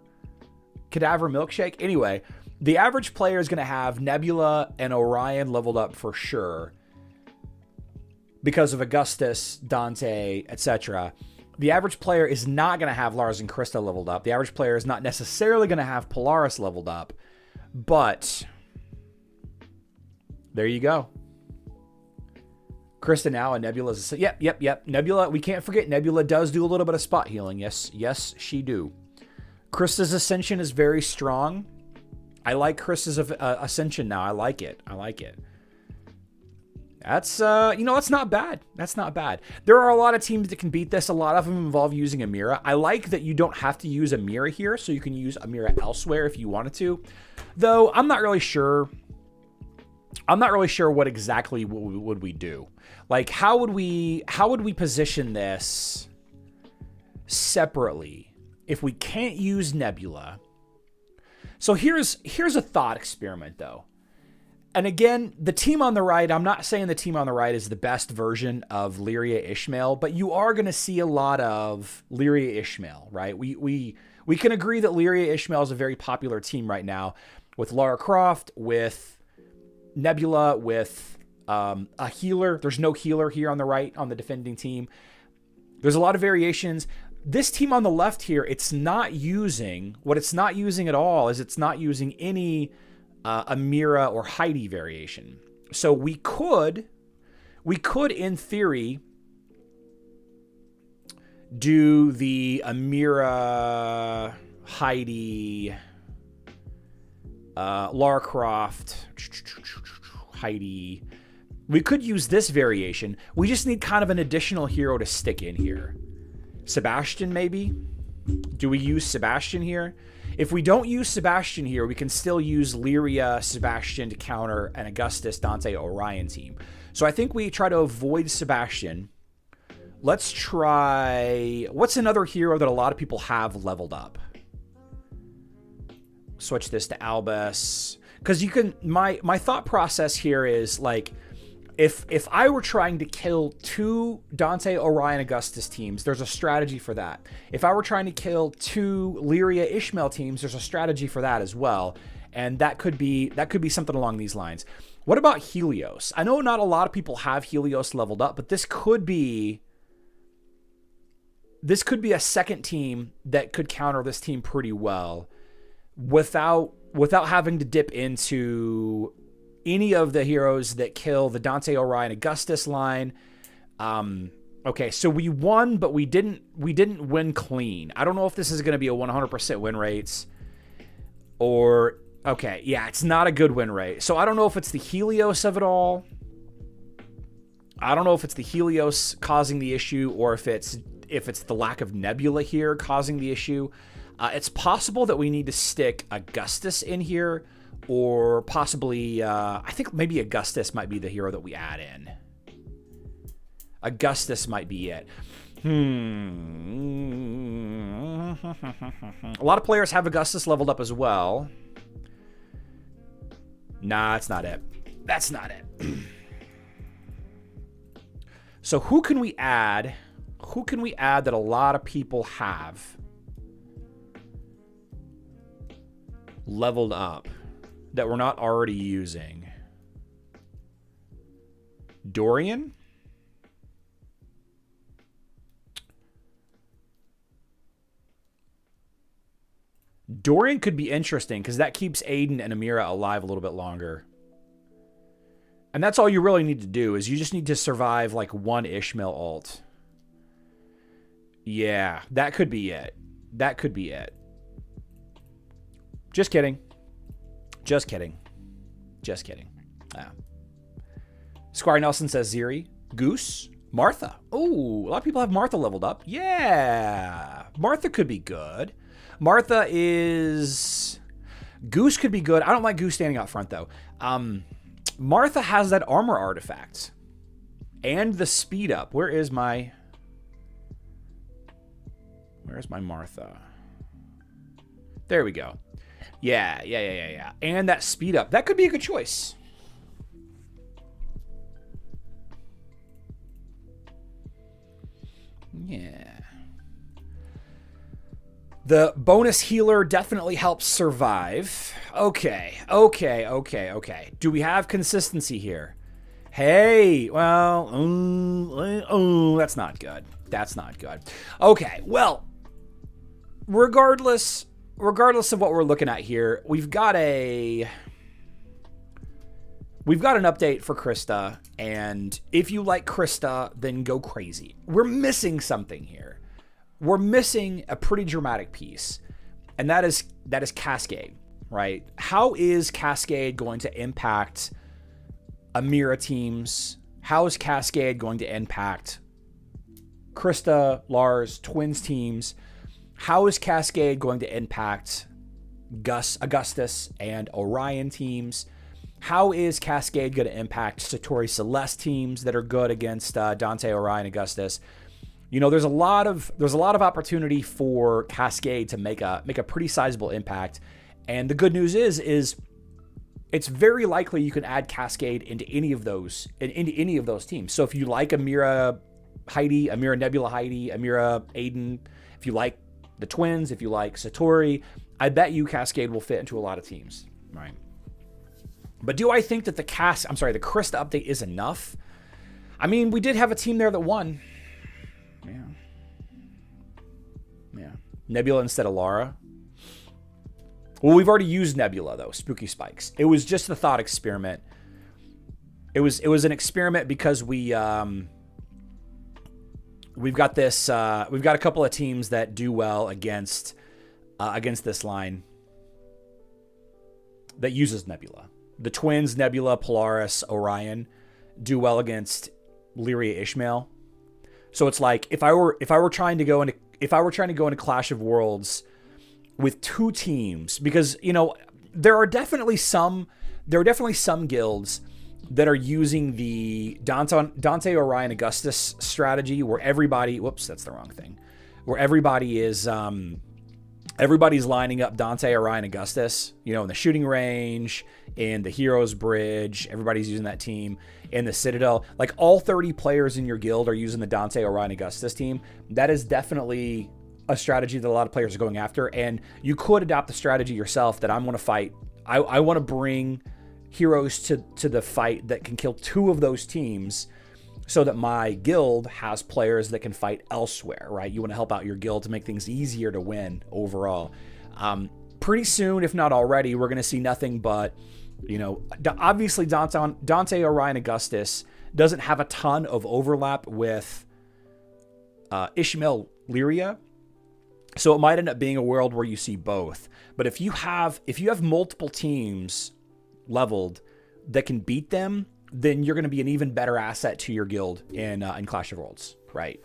Milkshake. Anyway, the average player is going to have Nebula and Orion leveled up for sure because of Augustus, Dante, etc. The average player is not going to have Lars and Krista leveled up. The average player is not necessarily going to have Polaris leveled up. But there you go. Krista now and Nebula's. Yep. Nebula, we can't forget Nebula does do a little bit of spot healing. Yes, she do. Krista's Ascension is very strong. I like Krista's Ascension now. I like it. That's, that's not bad. That's not bad. There are a lot of teams that can beat this. A lot of them involve using Amira. I like that you don't have to use Amira here, so you can use Amira elsewhere if you wanted to. Though, I'm not really sure what exactly would we do. Like, how would we position this separately if we can't use Nebula? So here's a thought experiment, though. And again, the team on the right, I'm not saying the team on the right is the best version of Lyria Ishmael, but you are going to see a lot of Lyria Ishmael, right? We can agree that Lyria Ishmael is a very popular team right now with Lara Croft, with Nebula, with a healer. There's no healer here on the right on the defending team. There's a lot of variations. This team on the left here, it's not using at all is it's not using any Amira or Heidi variation. So we could in theory do the Amira, Heidi, Lara Croft, Heidi. We could use this variation. We just need kind of an additional hero to stick in here. Sebastian, maybe? Do we use Sebastian here? If we don't use Sebastian here, we can still use Lyria, Sebastian to counter an Augustus, Dante, Orion team. So I think we try to avoid Sebastian. Let's try... What's another hero that a lot of people have leveled up? switch this to Albus. Because you can, my thought process here is like, if I were trying to kill 2 Dante, Orion, Augustus teams, there's a strategy for that. If I were trying to kill 2 Lyria, Ishmael teams, there's a strategy for that as well. And that could be something along these lines. What about Helios? I know not a lot of people have Helios leveled up, but this could be a second team that could counter this team pretty well without having to dip into any of the heroes that kill the Dante, Orion, Augustus line. Okay, so we won, but we didn't win clean. I don't know if this is going to be a 100% win rates or... Okay, yeah, it's not a good win rate. So I don't know if it's the Helios of it all. I don't know if it's the Helios causing the issue or if it's the lack of Nebula here causing the issue. It's possible that we need to stick Augustus in here, or possibly, I think maybe Augustus might be the hero that we add in. Augustus might be it. A lot of players have Augustus leveled up as well. Nah, that's not it. That's not it. So who can we add? Who can we add that a lot of people have leveled up that we're not already using? Dorian? Dorian could be interesting because that keeps Aiden and Amira alive a little bit longer. And that's all you really need to do is you just need to survive like one Ishmael ult. Yeah, that could be it. That could be it. Just kidding. Just kidding. Just kidding. Yeah. Squire Nelson says Ziri. Goose. Martha. Oh, a lot of people have Martha leveled up. Yeah. Martha could be good. Martha is... Goose could be good. I don't like Goose standing out front, though. Martha has that armor artifact. And the speed up. Where's my Martha? There we go. Yeah. And that speed up. That could be a good choice. Yeah. The bonus healer definitely helps survive. Okay. Do we have consistency here? Hey, well, that's not good. That's not good. Okay, well, regardless of what we're looking at here, we've got an update for Krista, and if you like Krista, then go crazy. We're missing something here. We're missing a pretty dramatic piece, and that is Cascade, right? How is Cascade going to impact Amira teams? How is Cascade going to impact Krista, Lars, Twins teams? How is Cascade going to impact Augustus and Orion teams? How is Cascade going to impact Satori Celeste teams that are good against Dante, Orion, Augustus? You know, there's a lot of opportunity for Cascade to make a pretty sizable impact. And the good news is it's very likely you can add Cascade into any of those teams. So if you like Amira Heidi, Amira Nebula Heidi, Amira Aiden, if you like the Twins, if you like Satori, I bet you Cascade will fit into a lot of teams, right? But do I think that the Krista update is enough? I mean, we did have a team there that won. Yeah. Nebula instead of Lara. Well, we've already used Nebula though, Spooky Spikes. It was just a thought experiment. It was an experiment because we've got a couple of teams that do well against this line that uses Nebula. The Twins, Nebula, Polaris, Orion do well against Lyria, Ishmael. So it's like if I were trying to go into Clash of Worlds with two teams, because you know there are definitely some guilds that are using the Dante Orion Augustus strategy where everybody where everybody is everybody's lining up Dante, Orion, Augustus, you know, in the shooting range, in the Heroes Bridge. Everybody's using that team in the Citadel. Like, all 30 players in your guild are using the Dante, Orion, Augustus team. That is definitely a strategy that a lot of players are going after. And you could adopt the strategy yourself that I'm going to fight. I want to bring heroes to the fight that can kill 2 of those teams, so that my guild has players that can fight elsewhere, right? You want to help out your guild to make things easier to win overall. Pretty soon, if not already, we're going to see nothing but, you know, obviously Dante, Orion, Augustus doesn't have a ton of overlap with Ishmael, Lyria. So it might end up being a world where you see both. But if you have multiple teams leveled that can beat them, then you're going to be an even better asset to your guild in Clash of Worlds, right?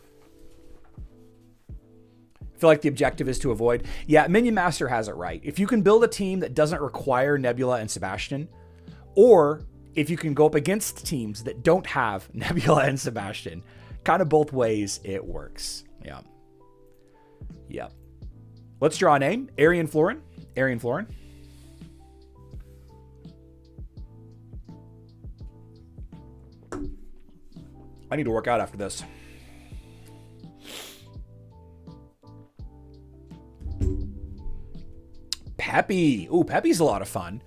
I feel like the objective is to avoid. Yeah, Minion Master has it right. If you can build a team that doesn't require Nebula and Sebastian, or if you can go up against teams that don't have Nebula and Sebastian, kind of both ways it works. Yeah. Yeah. Let's draw a name. Arian Florin. Arian Florin. I need to work out after this. Peppy. Ooh, Peppy's a lot of fun.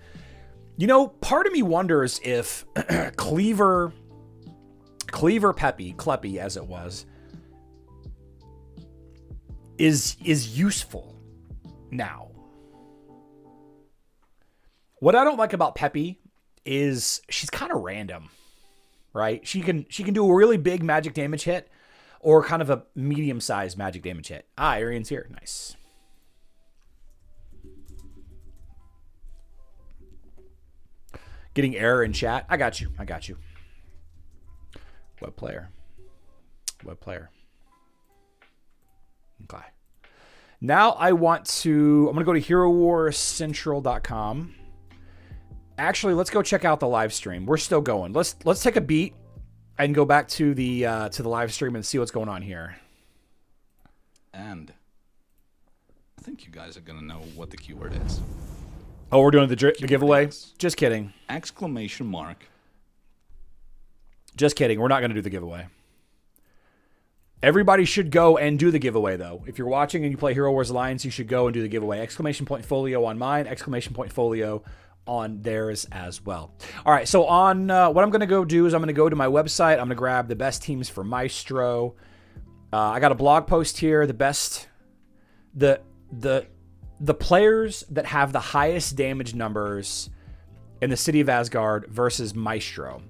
You know, part of me wonders if Cleaver Peppy, Kleppy as it was, is useful now. What I don't like about Peppy is she's kind of random. Right? She can do a really big magic damage hit or kind of a medium-sized magic damage hit. Ah, Arian's here. Nice. Getting error in chat. I got you. Web player. Okay. Now I'm going to go to HeroWarsCentral.com. Actually, let's go check out the live stream. We're still going. Let's take a beat and go back to the live stream and see what's going on here. And I think you guys are gonna know what the keyword is. Oh, we're doing the giveaway? Just kidding. Exclamation mark. Just kidding. We're not gonna do the giveaway. Everybody should go and do the giveaway, though. If you're watching and you play Hero Wars Alliance, you should go and do the giveaway. Exclamation point folio on mine. Exclamation point folio on theirs as well. All right, so on what I'm going to go do is I'm going to go to my website. I'm going to grab the best teams for Maestro. I got a blog post here. The players that have the highest damage numbers in the city of Asgard versus Maestro.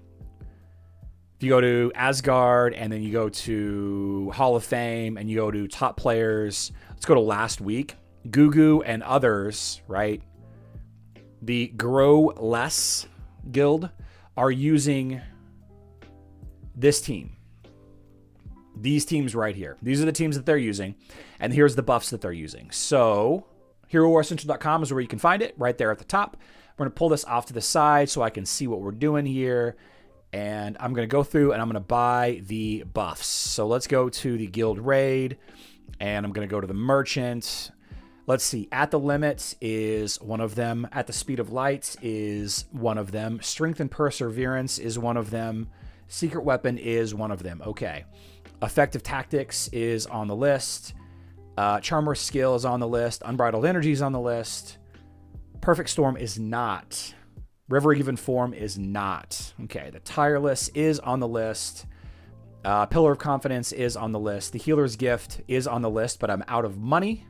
If you go to Asgard and then you go to Hall of Fame and you go to top players, let's go to last week. Gugu and others, right? The Grow Less guild are using this team. These teams right here. These are the teams that they're using. And here's the buffs that they're using. So HeroWarsCentral.com is where you can find it, right there at the top. We're going to pull this off to the side so I can see what we're doing here. And I'm going to go through and I'm going to buy the buffs. So let's go to the guild raid. And I'm going to go to the merchant. Let's see. At the limit is one of them. At the speed of light is one of them. Strength and perseverance is one of them. Secret weapon is one of them. Okay. Effective tactics is on the list. Charmer skill is on the list. Unbridled energy is on the list. Perfect storm is not. River even form is not. Okay. The tireless is on the list. Pillar of confidence is on the list. The healer's gift is on the list, but I'm out of money.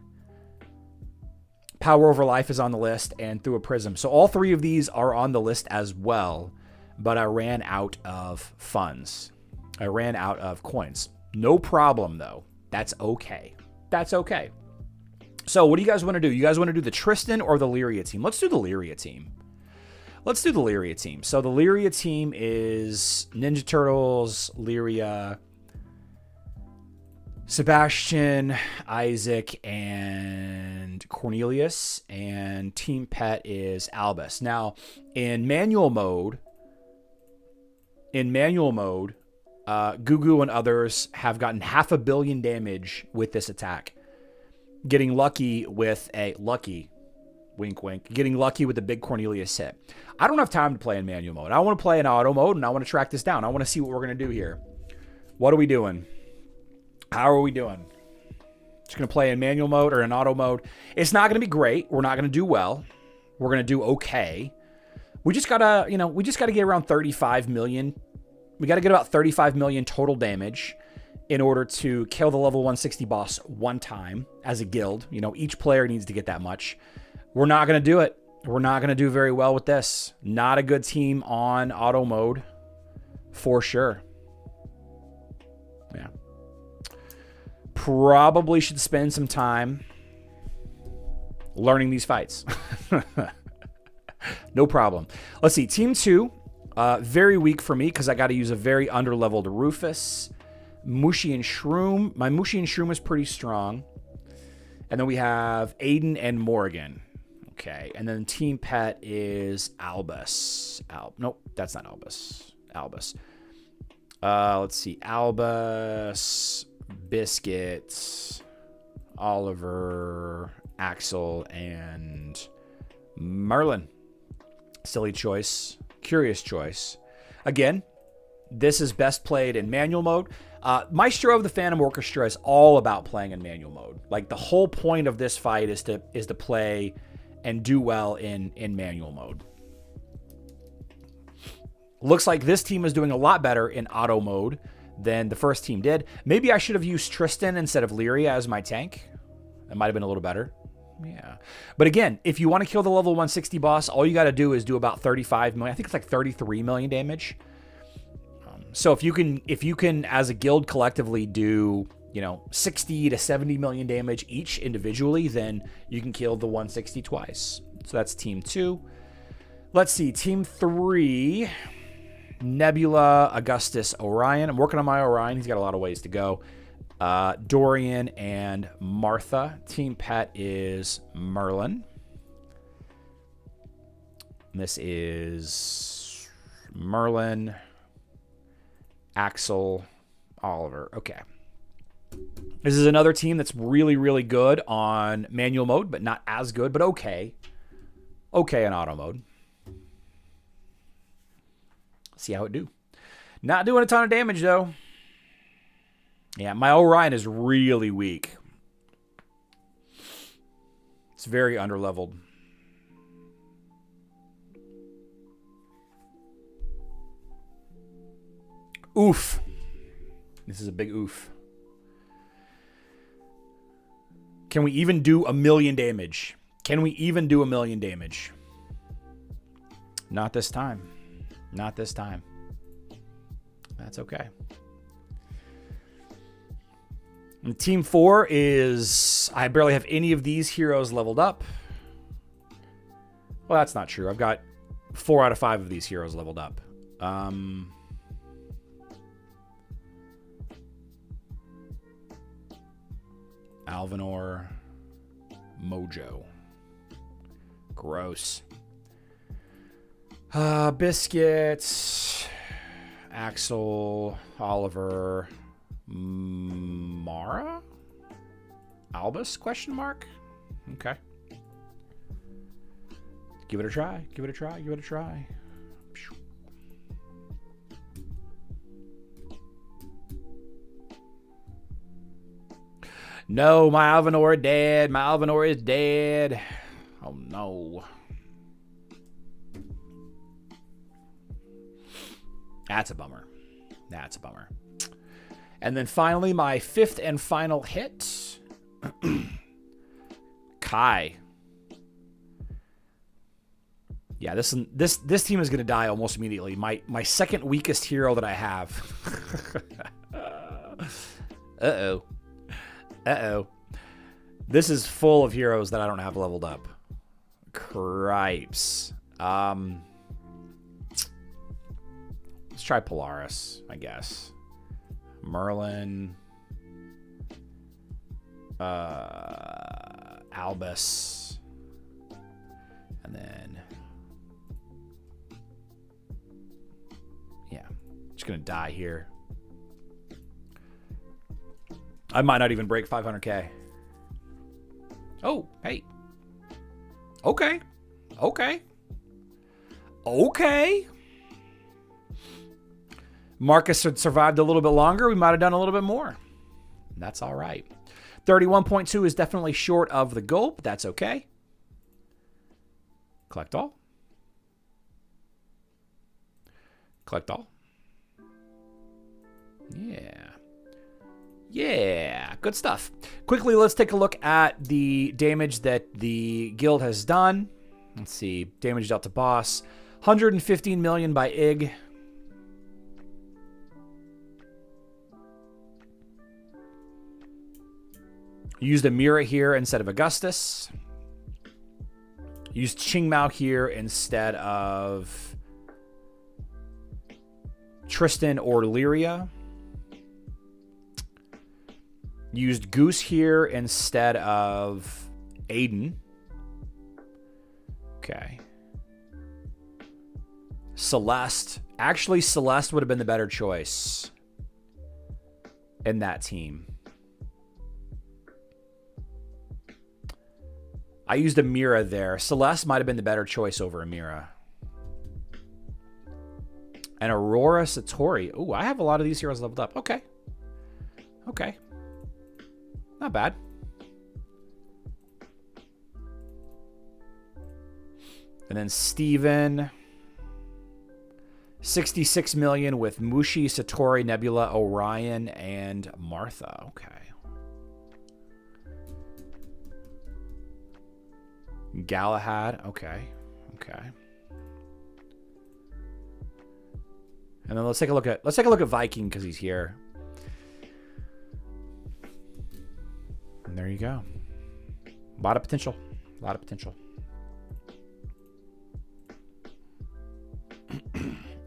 Power over life is on the list, and through a prism. So all three of these are on the list as well, but I ran out of funds. I ran out of coins. No problem, though. That's okay. That's okay. So what do you guys want to do? You guys want to do the Tristan or the Lyria team? Let's do the Lyria team. Let's do the Lyria team. So the Lyria team is Ninja Turtles, Lyria, Sebastian, Isaac, and Cornelius, and Team Pet is Albus. Now, in manual mode, Gugu and others have gotten 500 million damage with this attack. getting lucky with a wink, wink, getting lucky with the big Cornelius hit. I don't have time to play in manual mode. I want to play in auto mode, and I want to track this down. I want to see what we're going to do here. What are we doing? How are we doing? Just going to play in manual mode or in auto mode. It's not going to be great. We're not going to do well. We're going to do okay. We just got to, we just got to get around 35 million. We got to get about 35 million total damage in order to kill the level 160 boss one time as a guild. Each player needs to get that much. We're not going to do it. We're not going to do very well with this. Not a good team on auto mode for sure. Yeah. Probably should spend some time learning these fights. No problem. Let's see. Team 2, very weak for me because I got to use a very underleveled Rufus. Mushi and Shroom. My Mushi and Shroom is pretty strong. And then we have Aiden and Morgan. Okay. And then Team Pet is Albus. Nope, that's not Albus. Albus. Let's see. Albus, Biscuit, Oliver, Axel, and Merlin. Silly choice. Curious choice. Again, this is best played in manual mode. Maestro of the Phantom Orchestra is all about playing in manual mode. Like, the whole point of this fight is to play and do well in manual mode. Looks like this team is doing a lot better in auto mode than the first team did. Maybe I should have used Tristan instead of Lyria as my tank. That might have been a little better. Yeah. But again, if you want to kill the level 160 boss, all you got to do is do about 35 million. I think it's like 33 million damage. So if you can, as a guild collectively do, 60 to 70 million damage each individually, then you can kill the 160 twice. So that's team 2. Let's see. Team 3, Nebula, Augustus, Orion. I'm working on my Orion. He's got a lot of ways to go. Dorian and Martha. Team Pet is Merlin. This is Merlin, Axel, Oliver. Okay. This is another team that's really, really good on manual mode, but not as good, but okay. Okay in auto mode. See how it do. Not doing a ton of damage, though. Yeah, my Orion is really weak. It's very underleveled. Oof. This is a big oof. Can we even do 1 million damage? Can we even do 1 million damage? Not this time. Not this time. That's okay. And team 4 is... I barely have any of these heroes leveled up. Well, that's not true. I've got 4 out of 5 of these heroes leveled up. Alvinor, Mojo. Gross. Biscuit, Axel, Oliver, Mara? Albus, question mark? Okay. Give it a try. Give it a try. Give it a try. No, my Alvinor dead. My Alvinor is dead. Oh, no. That's a bummer. That's a bummer. And then finally, my 5th and final hit. Kai. Yeah, this team is going to die almost immediately. My second weakest hero that I have. Uh-oh. Uh-oh. This is full of heroes that I don't have leveled up. Cripes. Let's try Polaris, I guess. Merlin. Albus. And then... yeah. Just gonna die here. I might not even break 500k. Oh, hey. Okay. Okay. Okay. Marcus had survived a little bit longer. We might have done a little bit more. That's all right. 31.2 is definitely short of the goal, but that's okay. Collect all. Collect all. Yeah. Yeah, good stuff. Quickly, let's take a look at the damage that the guild has done. Let's see. Damage dealt to boss. 115 million by Ig. Used Amira here instead of Augustus. Used Qingmao here instead of Tristan or Lyria. Used Goose here instead of Aiden. Okay. Celeste. Actually, Celeste would have been the better choice in that team. I used Amira there. Celeste might have been the better choice over Amira. And Aurora Satori. Oh, I have a lot of these heroes leveled up. Okay. Okay. Not bad. And then Steven. 66 million with Mushi, Satori, Nebula, Orion, and Martha. Okay. Galahad. Okay. Okay. And then let's take a look at Viking because he's here. And there you go. A lot of potential. A lot of potential.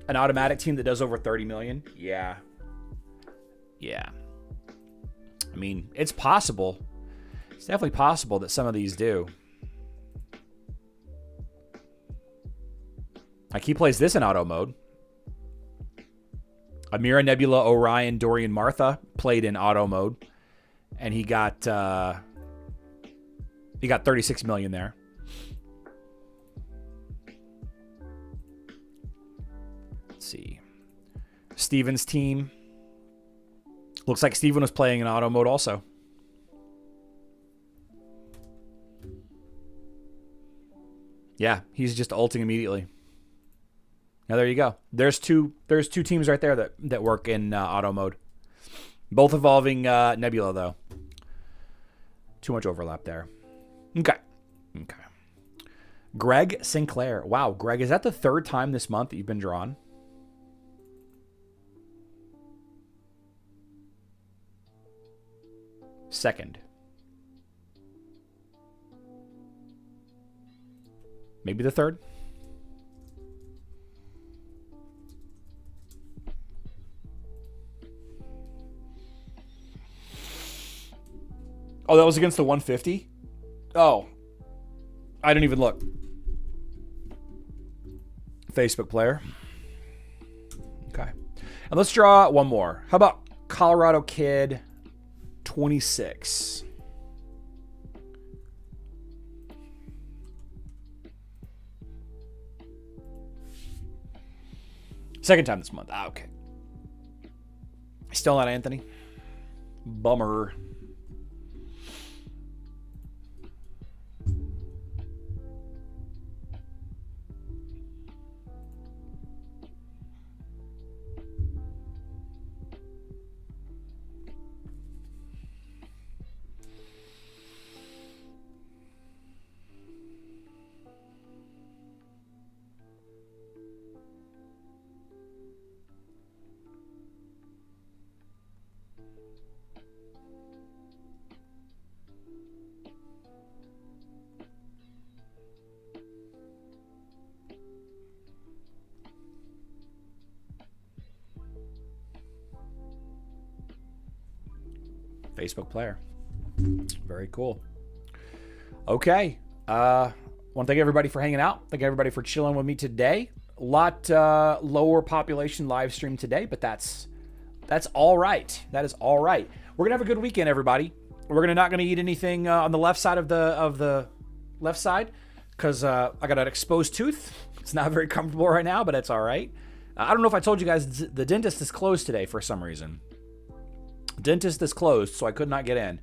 An automatic team that does over 30 million? Yeah. Yeah. I mean, it's possible. It's definitely possible that some of these do. Like, he plays this in auto mode. Amira, Nebula, Orion, Dorian, Martha played in auto mode. And he got 36 million there. Let's see. Steven's team. Looks like Steven was playing in auto mode also. Yeah, he's just ulting immediately. Now there you go. There's two teams right there that work in auto mode. Both involving Nebula though. Too much overlap there. Okay. Okay. Greg Sinclair. Wow, Greg, is that the third time this month that you've been drawn? Second. Maybe the third. Oh, that was against the 150? Oh. I didn't even look. Facebook player. Okay. And let's draw one more. How about Colorado Kid 26? Second time this month. Ah, okay. Still not Anthony. Bummer. Facebook player. Very cool. Okay. Want to thank everybody for hanging out. Thank everybody for chilling with me today. A lot lower population live stream today, but that's all right. That is all right. We're going to have a good weekend, everybody. We're not gonna eat anything on the left side of the left side because I got an exposed tooth. It's not very comfortable right now, but it's all right. I don't know if I told you guys the dentist is closed today for some reason. Dentist is closed, so I could not get in.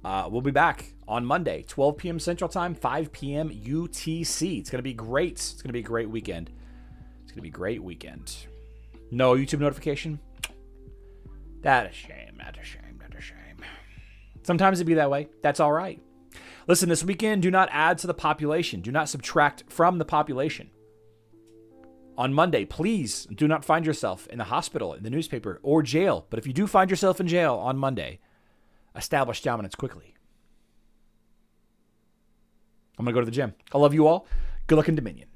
We'll be back on Monday, 12 p.m. Central Time, 5 p.m. UTC. It's gonna be great. It's gonna be a great weekend. It's gonna be a great weekend. No YouTube notification. That's a shame. That's a shame. That's a shame. Sometimes it'd be that way. That's all right. Listen, this weekend, do not add to the population. Do not subtract from the population. On Monday, please do not find yourself in the hospital, in the newspaper, or jail. But if you do find yourself in jail on Monday, establish dominance quickly. I'm going to go to the gym. I love you all. Good luck in Dominion.